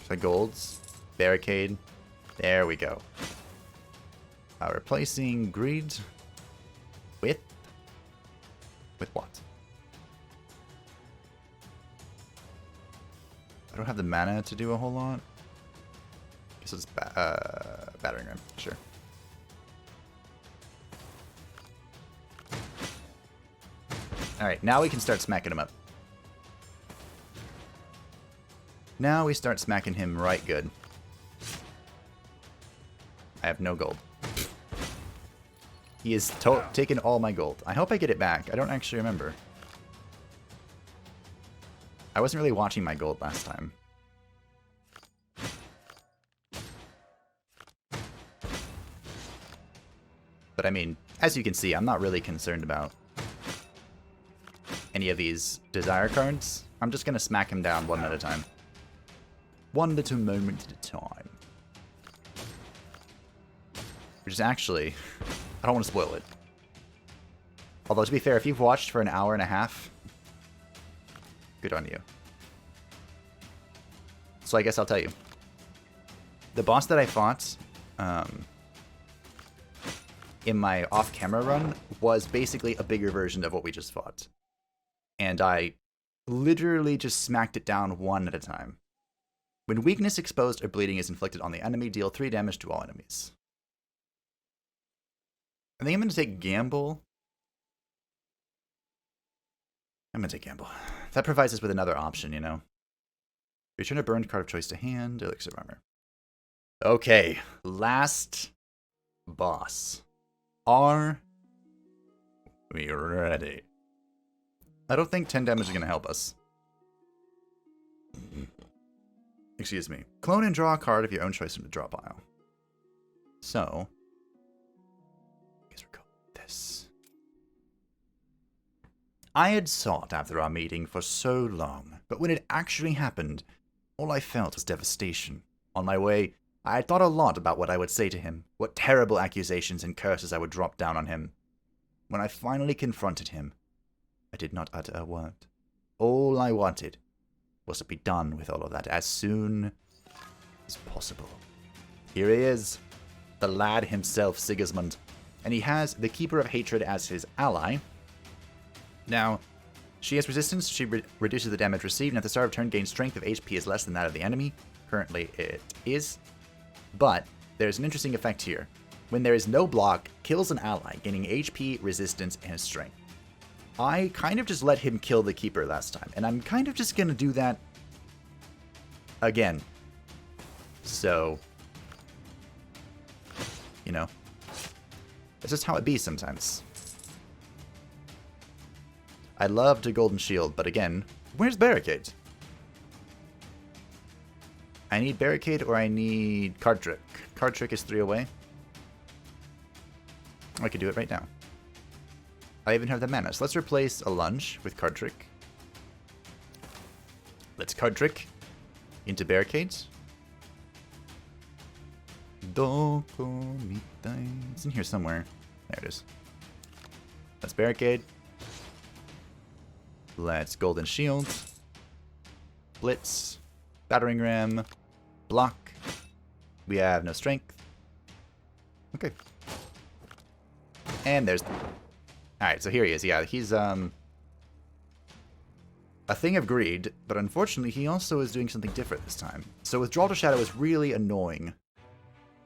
So golds, barricade. There we go. Replacing greed with what? I don't have the mana to do a whole lot. Guess it's battering ram. Sure. All right, now we can start smacking him up. Now we start smacking him right good. I have no gold. He has taken all my gold. I hope I get it back. I don't actually remember. I wasn't really watching my gold last time. But I mean, as you can see, I'm not really concerned about any of these desire cards. I'm just going to smack him down one at a time. One little moment at a time. Which is actually... I don't want to spoil it. Although, to be fair, if you've watched for an hour and a half, good on you. So I guess I'll tell you. The boss that I fought in my off-camera run was basically a bigger version of what we just fought. And I literally just smacked it down one at a time. When weakness, exposed, or bleeding is inflicted on the enemy, deal 3 damage to all enemies. I think I'm going to take Gamble. I'm going to take Gamble. That provides us with another option, you know. Return a burned card of choice to hand. Elixir of Armor. Okay. Last boss. Are we ready? I don't think 10 damage is going to help us. Excuse me. Clone and draw a card of your own choice from the draw pile. So... I had sought after our meeting for so long, but when it actually happened, all I felt was devastation. On my way, I had thought a lot about what I would say to him, what terrible accusations and curses I would drop down on him. When I finally confronted him, I did not utter a word. All I wanted was to be done with all of that as soon as possible. Here he is, the lad himself, Sigismund, and he has the Keeper of Hatred as his ally. Now, she has resistance, she reduces the damage received, and at the start of turn gains strength if HP is less than that of the enemy. Currently it is. But there's an interesting effect here. When there is no block, kills an ally, gaining HP, resistance, and strength. I kind of just let him kill the Keeper last time, and I'm kind of just going to do that again. So, you know, that's just how it be sometimes. I loved a golden shield, but again, where's Barricade? I need Barricade or I need Card Trick. Card Trick is 3 away. I could do it right now. I even have the mana, so let's replace a Lunge with Card Trick. Let's Card Trick into Barricades. It's in here somewhere. There it is. Let's Barricade. Let's Golden Shield. Blitz. Battering Ram. Block. We have no strength. Okay. And there's... Alright, so here he is. Yeah, he's a Thing of Greed, but unfortunately he also is doing something different this time. So Withdrawal to Shadow is really annoying.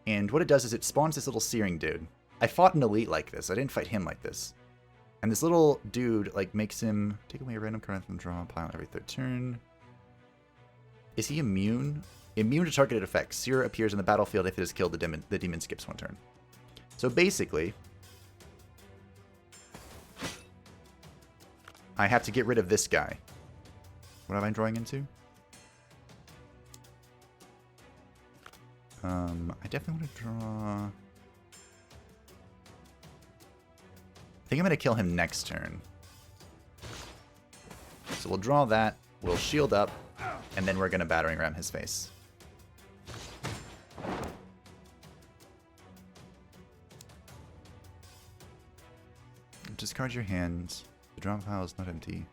And what it does is it spawns this little Searing dude. I fought an elite like this. I didn't fight him like this. And this little dude, like, makes him take away a random card from the draw pile every 3rd turn. Is he immune? Immune to targeted effects. Seer appears in the battlefield if it has killed the demon skips one turn. So basically, I have to get rid of this guy. What am I drawing into? I definitely want to draw... I think I'm going to kill him next turn. So we'll draw that, we'll shield up, and then we're going to battering ram his face. Discard your hand. The draw pile is not empty.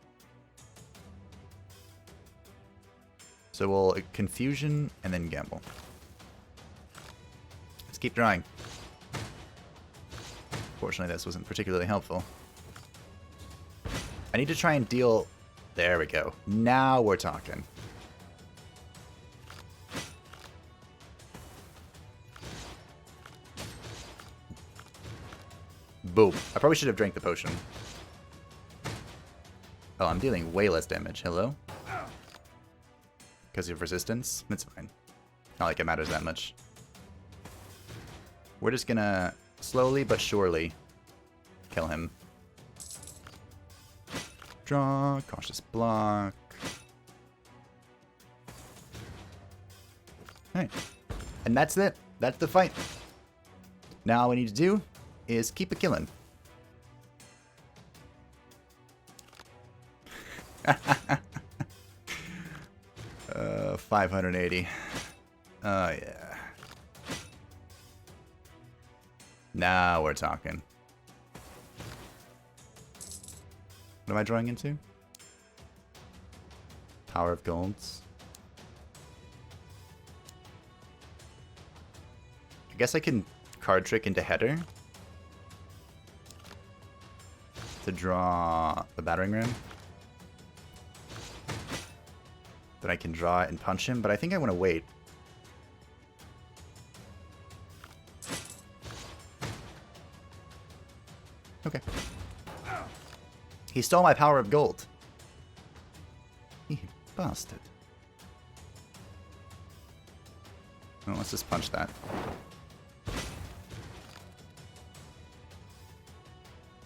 So we'll confusion and then gamble. Let's keep drawing. Fortunately, this wasn't particularly helpful. I need to try and deal... There we go. Now we're talking. Boom. I probably should have drank the potion. Oh, I'm dealing way less damage. Hello? Because of resistance? It's fine. Not like it matters that much. We're just gonna slowly but surely kill him. Draw, cautious block. Alright. And that's it. That's the fight. Now all we need to do is keep it killing. 580. Oh, yeah. Now we're talking. What am I drawing into? Power of Golds. I guess I can card trick into header to draw the battering ram. Then I can draw it and punch him, but I think I want to wait. Okay. He stole my power of gold. You bastard. Oh, let's just punch that.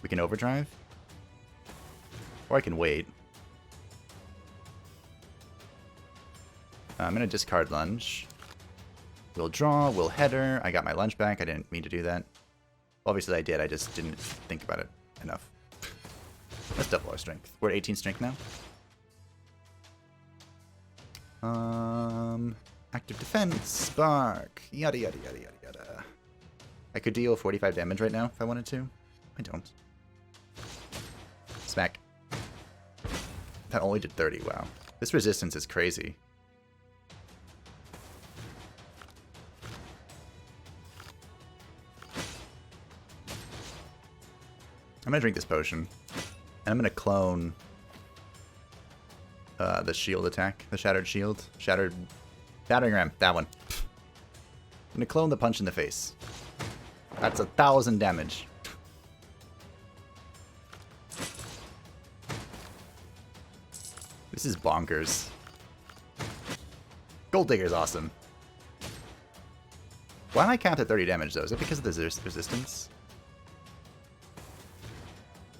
We can overdrive. Or I can wait. I'm going to discard lunge. We'll draw, we'll header. I got my lunge back. I didn't mean to do that. Obviously I did, I just didn't think about it enough. Let's double our strength. We're at 18 strength now. Active defense, spark, yada yada yada yada yada. I could deal 45 damage right now if I wanted to. I don't. Smack. That only did 30, wow. This resistance is crazy. I'm gonna drink this potion. And I'm gonna clone the shield attack. The shattered shield. Shattered battering ram. That one. I'm gonna clone the punch in the face. That's 1,000 damage. This is bonkers. Gold Digger's awesome. Why am I capped at 30 damage though? Is it because of the resistance?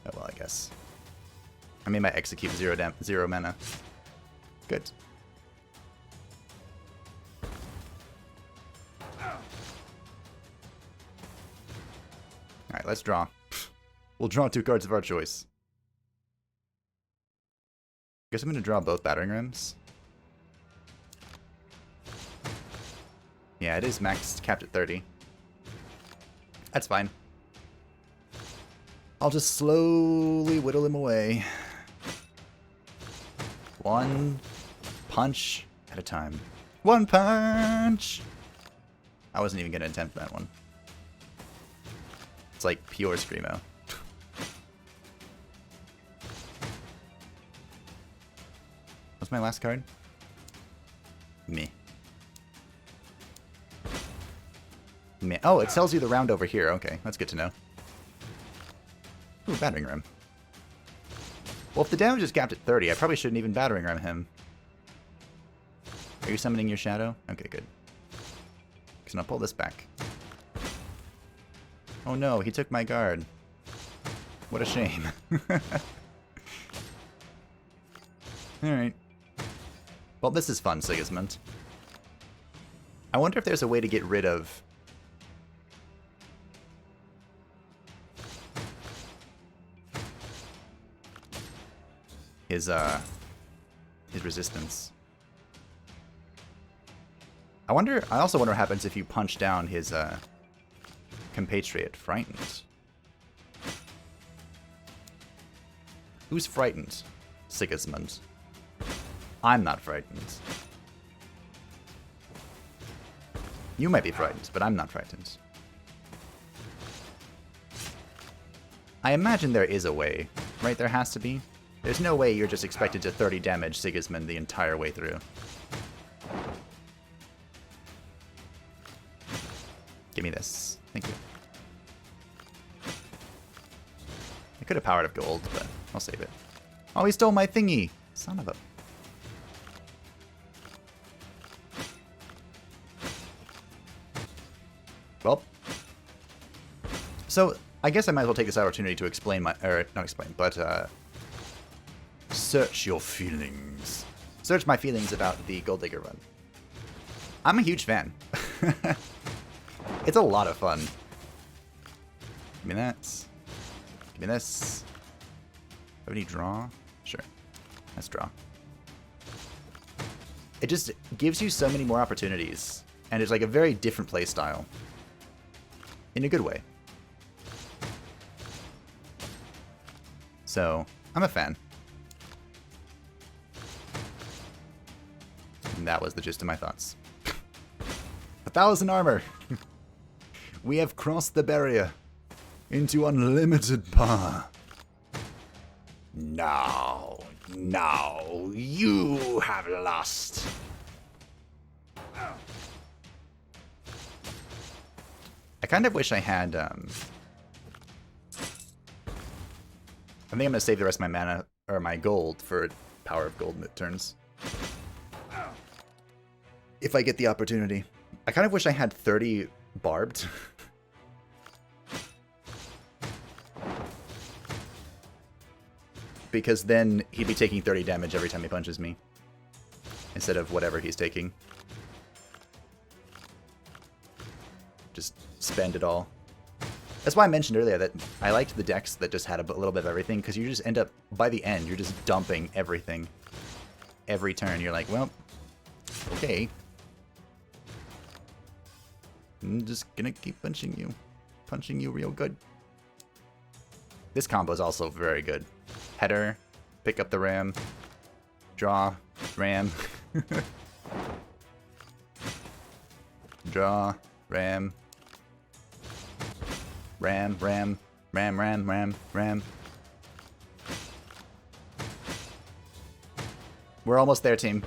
Oh well, I guess. I made my execute zero mana. Good. Alright, let's draw. We'll draw 2 cards of our choice. Guess I'm gonna draw both battering rams. Yeah, it is maxed capped at 30. That's fine. I'll just slowly whittle him away. One punch at a time. One punch! I wasn't even gonna attempt that one. It's like pure Screamo. What's my last card? Me. Me. Oh, it tells you the round over here. Okay, that's good to know. Ooh, battering ram. Well, if the damage is capped at 30, I probably shouldn't even battering ram him. Are you summoning your shadow? Okay, good. So I'll pull this back. Oh no, he took my guard. What a shame. Alright. Well, this is fun, Sigismund. I wonder if there's a way to get rid of... his resistance. I also wonder what happens if you punch down his, compatriot. Frightened. Who's frightened? Sigismund. I'm not frightened. You might be frightened, but I'm not frightened. I imagine there is a way, right? There has to be. There's no way you're just expected to 30 damage Sigismund the entire way through. Give me this. Thank you. I could have powered up gold, but I'll save it. Oh, he stole my thingy! Son of a... Well. So, I guess I might as well take this opportunity to explain my... not explain, but, search your feelings. Search my feelings about the Gold Digger run. I'm a huge fan. It's a lot of fun. Give me that. Give me this. Have any draw? Sure. Let's draw. It just gives you so many more opportunities. And it's like a very different play style. In a good way. So, I'm a fan. And that was the gist of my thoughts. 1,000 armor! We have crossed the barrier into unlimited power. Now, you have lost. I kind of wish I had, I think I'm going to save the rest of my mana, or my gold, for Power of Gold turns. If I get the opportunity. I kind of wish I had 30 barbed. Because then he'd be taking 30 damage every time he punches me. Instead of whatever he's taking. Just spend it all. That's why I mentioned earlier that I liked the decks that just had a little bit of everything, because you just end up, by the end, you're just dumping everything. Every turn, you're like, well, okay. I'm just gonna keep punching you. Punching you real good. This combo is also very good. Header, pick up the ram, draw, ram. Draw, ram. Ram, ram, ram, ram, ram, ram. We're almost there, team.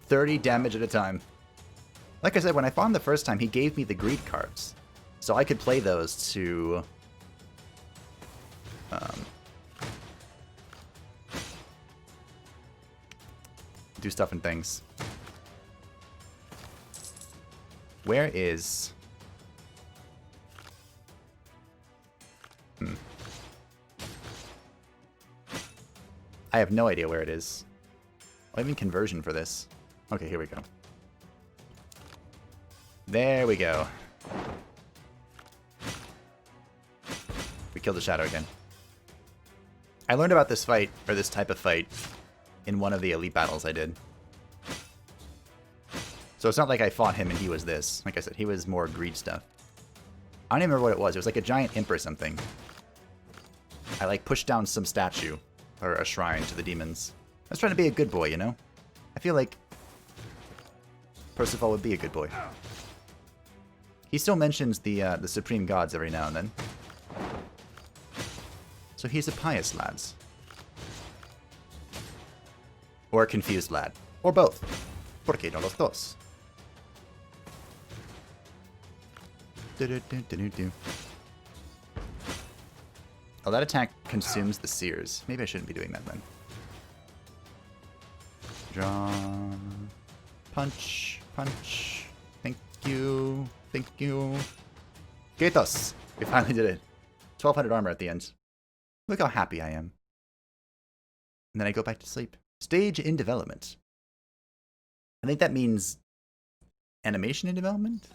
30 damage at a time. Like I said, when I fought him the first time, he gave me the greed cards. So I could play those to... do stuff and things. Where is... I have no idea where it is. Oh, I mean conversion for this. Okay, here we go. There we go. We killed the shadow again. I learned about this fight, or this type of fight, in one of the elite battles I did. So it's not like I fought him and he was this. Like I said, he was more greed stuff. I don't even remember what it was. It was like a giant imp or something. I like pushed down some statue, or a shrine to the demons. I was trying to be a good boy, you know? I feel like Percival would be a good boy. He still mentions the supreme gods every now and then. So he's a pious lad. Or a confused lad. Or both. ¿Por qué no los dos? Oh, that attack consumes the seers. Maybe I shouldn't be doing that then. Draw. Punch. Punch. Thank you. Thank you. Gathos. We finally did it. 1200 armor at the end. Look how happy I am. And then I go back to sleep. Stage in development. I think that means animation in development?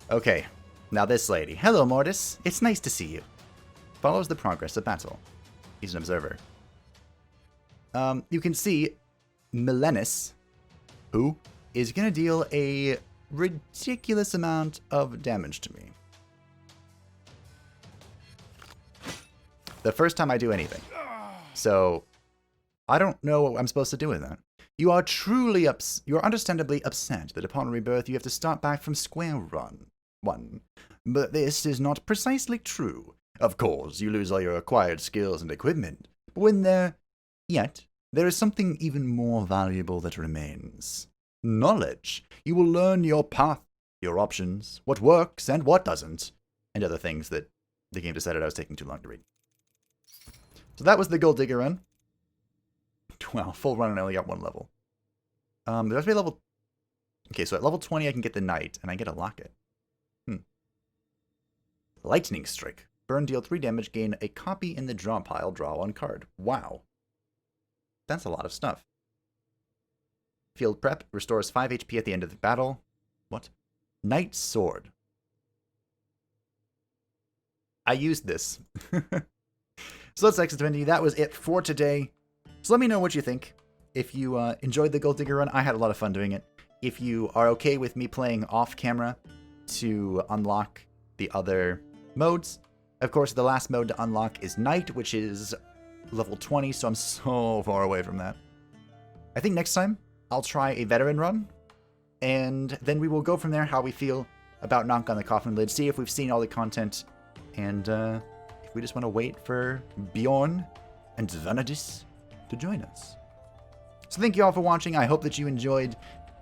Okay. Now this lady. Hello, Mortis. It's nice to see you. Follows the progress of battle. He's an observer. You can see Milenis, who is going to deal a ridiculous amount of damage to me. The first time I do anything. So, I don't know what I'm supposed to do with that. You are understandably upset that upon rebirth you have to start back from square one. But this is not precisely true. Of course, you lose all your acquired skills and equipment. But when there is something even more valuable that remains. Knowledge. You will learn your path, your options, what works and what doesn't, and other things that the game decided I was taking too long to read. So that was the Gold Digger run. Well, full run and I only got one level. There has to be a level... Okay, so at level 20 I can get the Knight, and I get a Locket. Lightning Strike. Burn, deal 3 damage, gain a copy in the draw pile, draw 1 card. Wow. That's a lot of stuff. Field Prep. Restores 5 HP at the end of the battle. What? Knight Sword. I used this. So let's exit 20. That was it for today. So let me know what you think. If you enjoyed the Gold Digger run, I had a lot of fun doing it. If you are okay with me playing off camera to unlock the other modes. Of course, the last mode to unlock is Knight, which is level 20, so I'm so far away from that. I think next time I'll try a veteran run, and then we will go from there how we feel about Knock on the Coffin Lid, see if we've seen all the content, and if we just want to wait for Bjorn and Vanadis to join us. So thank you all for watching. I hope that you enjoyed.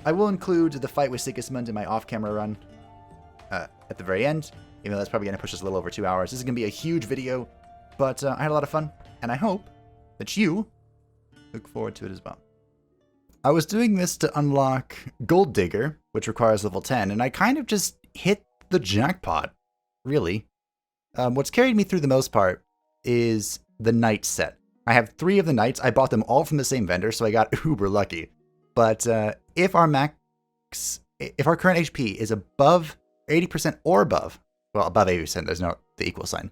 I will include the fight with Sigismund in my off-camera run at the very end, even though that's probably going to push us a little over 2 hours. This is going to be a huge video, but I had a lot of fun, and I hope that you look forward to it as well. I was doing this to unlock Gold Digger, which requires level 10, and I kind of just hit the jackpot, really. What's carried me through the most part is the Knight set. I have 3 of the Knights. I bought them all from the same vendor, so I got uber lucky. But if our current HP is above 80% or above, well, above 80%, there's no the equal sign,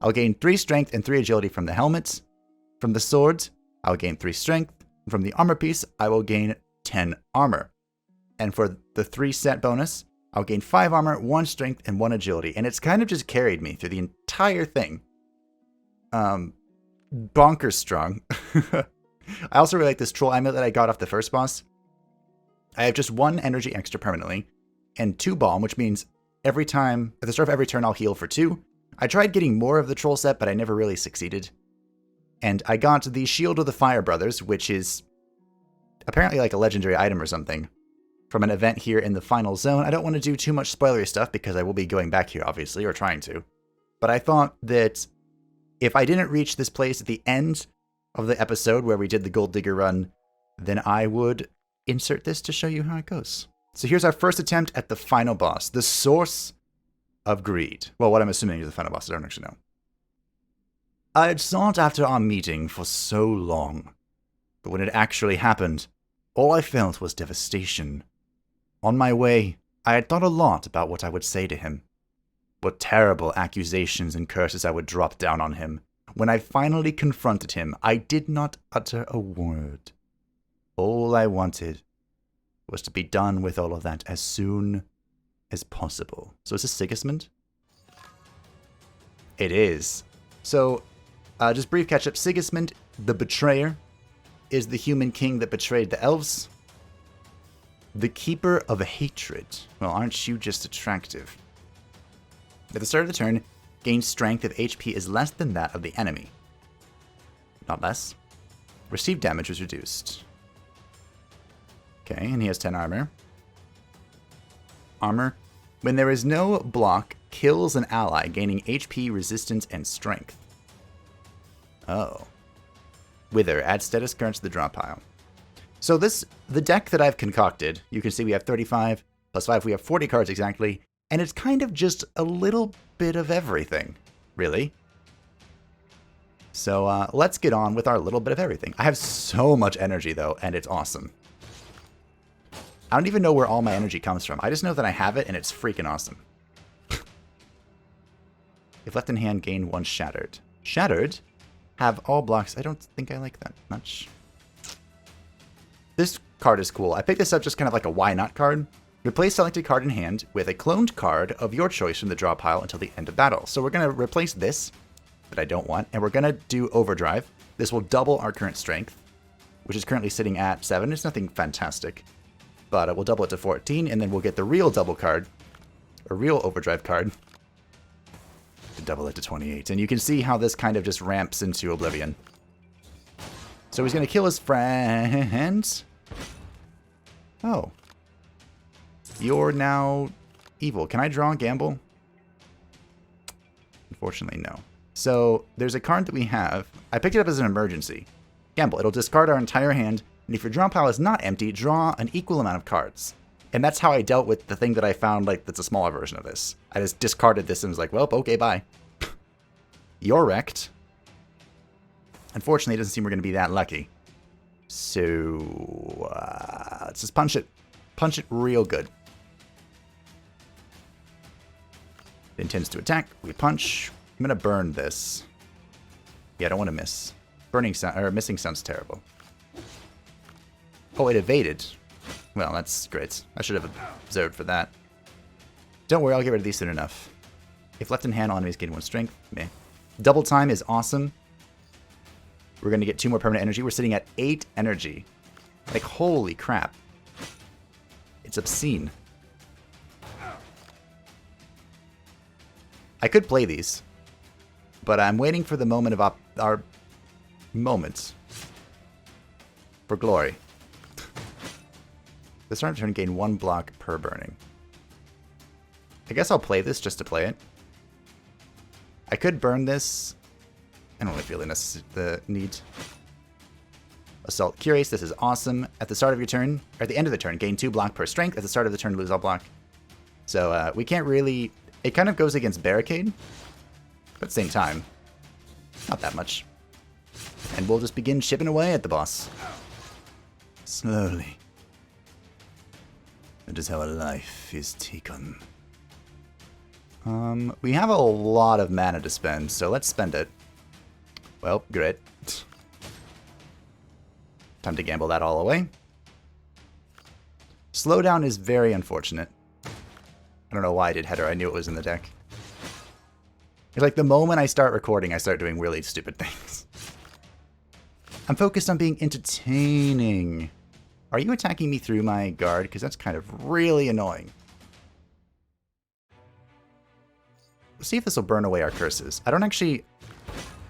I'll gain 3 strength and 3 agility from the helmets. From the swords, I'll gain 3 strength. From the armor piece, I will gain 10 armor. And for the 3 set bonus, I'll gain 5 armor, 1 strength, and 1 agility. And it's kind of just carried me through the entire thing. Bonkers strong. I also really like this troll amulet that I got off the first boss. I have just 1 energy extra permanently, and 2 balm, which means every time, at the start of every turn, I'll heal for 2. I tried getting more of the troll set, but I never really succeeded. And I got the Shield of the Fire Brothers, which is apparently like a legendary item or something, from an event here in the final zone. I don't want to do too much spoilery stuff because I will be going back here, obviously, or trying to. But I thought that if I didn't reach this place at the end of the episode where we did the Gold Digger run, then I would insert this to show you how it goes. So here's our first attempt at the final boss, the Source of Greed. Well, what I'm assuming is the final boss, I don't actually know. I had sought after our meeting for so long, but when it actually happened, all I felt was devastation. On my way, I had thought a lot about what I would say to him, what terrible accusations and curses I would drop down on him. When I finally confronted him, I did not utter a word. All I wanted was to be done with all of that as soon as possible. So is this Sigismund? It is. So, just brief catch-up. Sigismund, the Betrayer, is the human king that betrayed the elves. The Keeper of Hatred. Well, aren't you just attractive? At the start of the turn, gain strength if HP is less than that of the enemy. Not less. Received damage was reduced. Okay, and he has 10 armor. Armor. When there is no block, kills an ally, gaining HP, resistance, and strength. Oh. Wither. Add status current to the draw pile. So the deck that I've concocted, you can see we have 35 plus 5, we have 40 cards exactly, and it's kind of just a little bit of everything, really. So let's get on with our little bit of everything. I have so much energy though, and it's awesome. I don't even know where all my energy comes from. I just know that I have it, and it's freaking awesome. If left in hand, gain 1 shattered. Shattered? Have all blocks. I don't think I like that much. This card is cool. I picked this up just kind of like a why not card. Replace selected card in hand with a cloned card of your choice from the draw pile until the end of battle. So we're going to replace this that I don't want, and we're going to do overdrive. This will double our current strength, which is currently sitting at 7. It's nothing fantastic, but we'll double it to 14, and then we'll get the real double card, a real overdrive card, to double it to 28. And you can see how this kind of just ramps into oblivion. So he's going to kill his friend. Oh. You're now evil. Can I draw and gamble? Unfortunately, no. So there's a card that we have. I picked it up as an emergency. Gamble. It'll discard our entire hand, and if your draw pile is not empty, draw an equal amount of cards. And that's how I dealt with the thing that I found, like, that's a smaller version of this. I just discarded this and was like, well, okay, bye. You're wrecked. Unfortunately, it doesn't seem we're going to be that lucky. So, let's just punch it. Punch it real good. It intends to attack. We punch. I'm going to burn this. Yeah, I don't want to miss. Burning sound, or missing sounds terrible. Oh, it evaded. Well, that's great. I should have observed for that. Don't worry, I'll get rid of these soon enough. If left in hand, all enemies gain 1 strength. Meh. Double time is awesome. We're going to get 2 more permanent energy. We're sitting at 8 energy. Like, holy crap. It's obscene. I could play these, but I'm waiting for the moment of our moments for glory. The start of turn gain 1 block per burning. I guess I'll play this just to play it. I could burn this. I don't really feel the need. Assault Curious, this is awesome. At the start of your turn, or at the end of the turn, gain 2 block per strength. At the start of the turn, lose all block. So we can't really... It kind of goes against Barricade, but at the same time, not that much. And we'll just begin chipping away at the boss. Slowly. That is how a life is taken. We have a lot of mana to spend, so let's spend it. Well, great. Time to gamble that all away. Slowdown is very unfortunate. I don't know why I did header. I knew it was in the deck. It's like the moment I start recording, I start doing really stupid things. I'm focused on being entertaining. Are you attacking me through my guard? Because that's kind of really annoying. Let's see if this will burn away our curses. I don't actually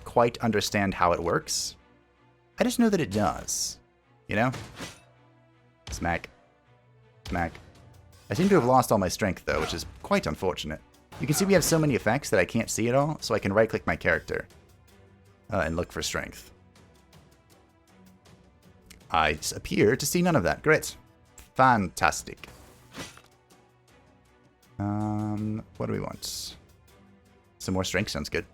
quite understand how it works. I just know that it does. You know? Smack. Smack. I seem to have lost all my strength, though, which is quite unfortunate. You can see we have so many effects that I can't see it all, so I can right-click my character and look for strength. I appear to see none of that. Great. Fantastic. What do we want? Some more strength sounds good.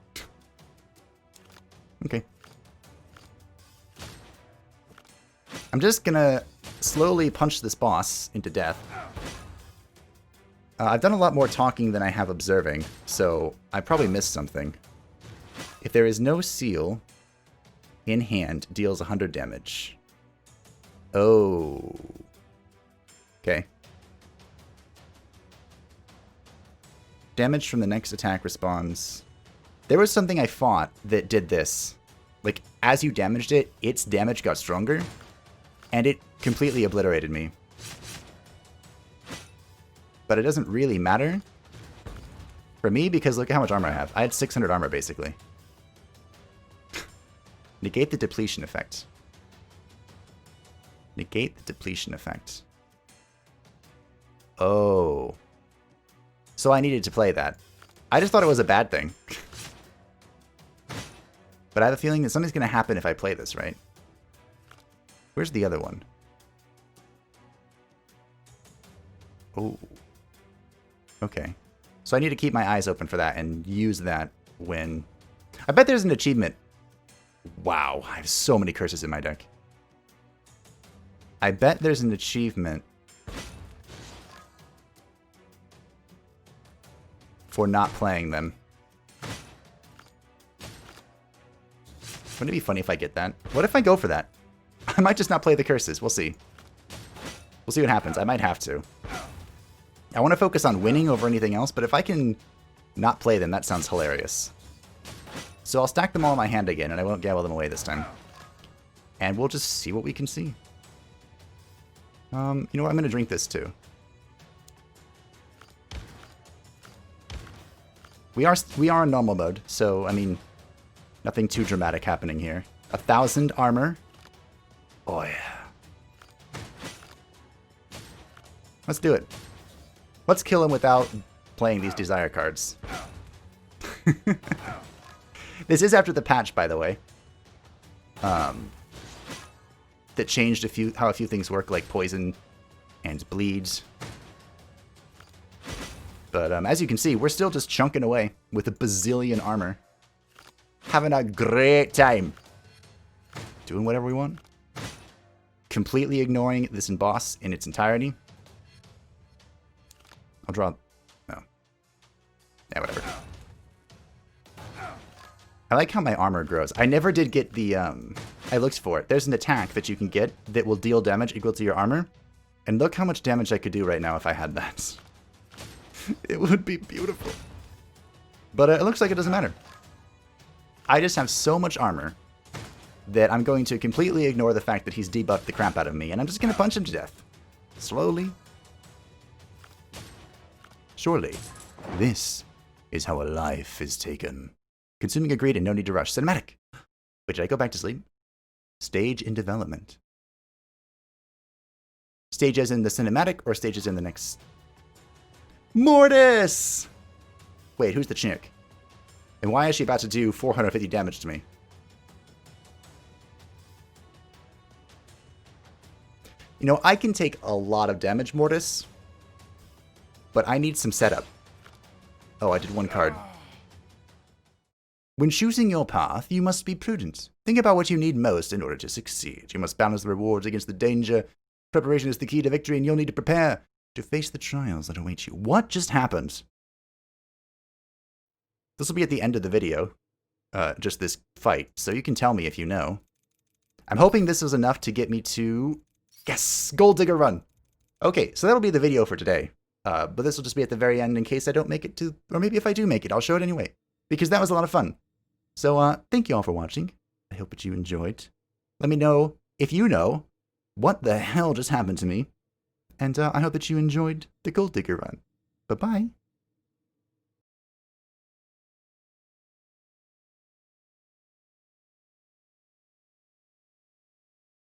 Okay. I'm just gonna slowly punch this boss into death. I've done a lot more talking than I have observing, so I probably missed something. If there is no seal in hand, deals 100 damage. Oh. Okay. Damage from the next attack responds. There was something I fought that did this. Like, as you damaged it, its damage got stronger, and it completely obliterated me. But it doesn't really matter for me because look at how much armor I have. I had 600 armor, basically. Negate the depletion effect. Negate the depletion effect. Oh. So I needed to play that. I just thought it was a bad thing. But I have a feeling that something's going to happen if I play this, right? Where's the other one? Oh. Okay. So I need to keep my eyes open for that and use that when... I bet there's an achievement. Wow, I have so many curses in my deck. I bet there's an achievement for not playing them. Wouldn't it be funny if I get that? What if I go for that? I might just not play the curses. We'll see. We'll see what happens. I might have to. I want to focus on winning over anything else, but if I can not play them, that sounds hilarious. So I'll stack them all in my hand again, and I won't gamble them away this time. And we'll just see what we can see. You know what? I'm going to drink this too. We are in normal mode, so, I mean, nothing too dramatic happening here. 1,000 armor. Oh, yeah. Let's do it. Let's kill him without playing these desire cards. This is after the patch, by the way. That changed how a few things work, like poison and bleeds. But as you can see, we're still just chunking away with a bazillion armor. Having a great time. Doing whatever we want. Completely ignoring this boss in its entirety. I'll draw... No. Yeah, whatever. I like how my armor grows. I never did get the... I looked for it. There's an attack that you can get that will deal damage equal to your armor. And look how much damage I could do right now if I had that. It would be beautiful. But it looks like it doesn't matter. I just have so much armor that I'm going to completely ignore the fact that he's debuffed the crap out of me, and I'm just going to punch him to death. Slowly. Surely, this is how a life is taken. Consuming a greed and no need to rush. Cinematic. Wait, did I go back to sleep? Stage in development. Stage as in the cinematic, or stage as in the next... Mortis! Wait, who's the chick? And why is she about to do 450 damage to me? You know, I can take a lot of damage, Mortis. But I need some setup. Oh, I did one card. When choosing your path, you must be prudent. Think about what you need most in order to succeed. You must balance the rewards against the danger. Preparation is the key to victory, and you'll need to prepare to face the trials that await you. What just happened? This will be at the end of the video. Just this fight, so you can tell me if you know. I'm hoping this was enough to get me to... Yes! Gold Digger run! Okay, so that'll be the video for today. But this will just be at the very end in case I don't make it to... Or maybe if I do make it, I'll show it anyway. Because that was a lot of fun. So, thank you all for watching. I hope that you enjoyed. Let me know if you know what the hell just happened to me. And I hope that you enjoyed the Gold Digger run. Bye-bye.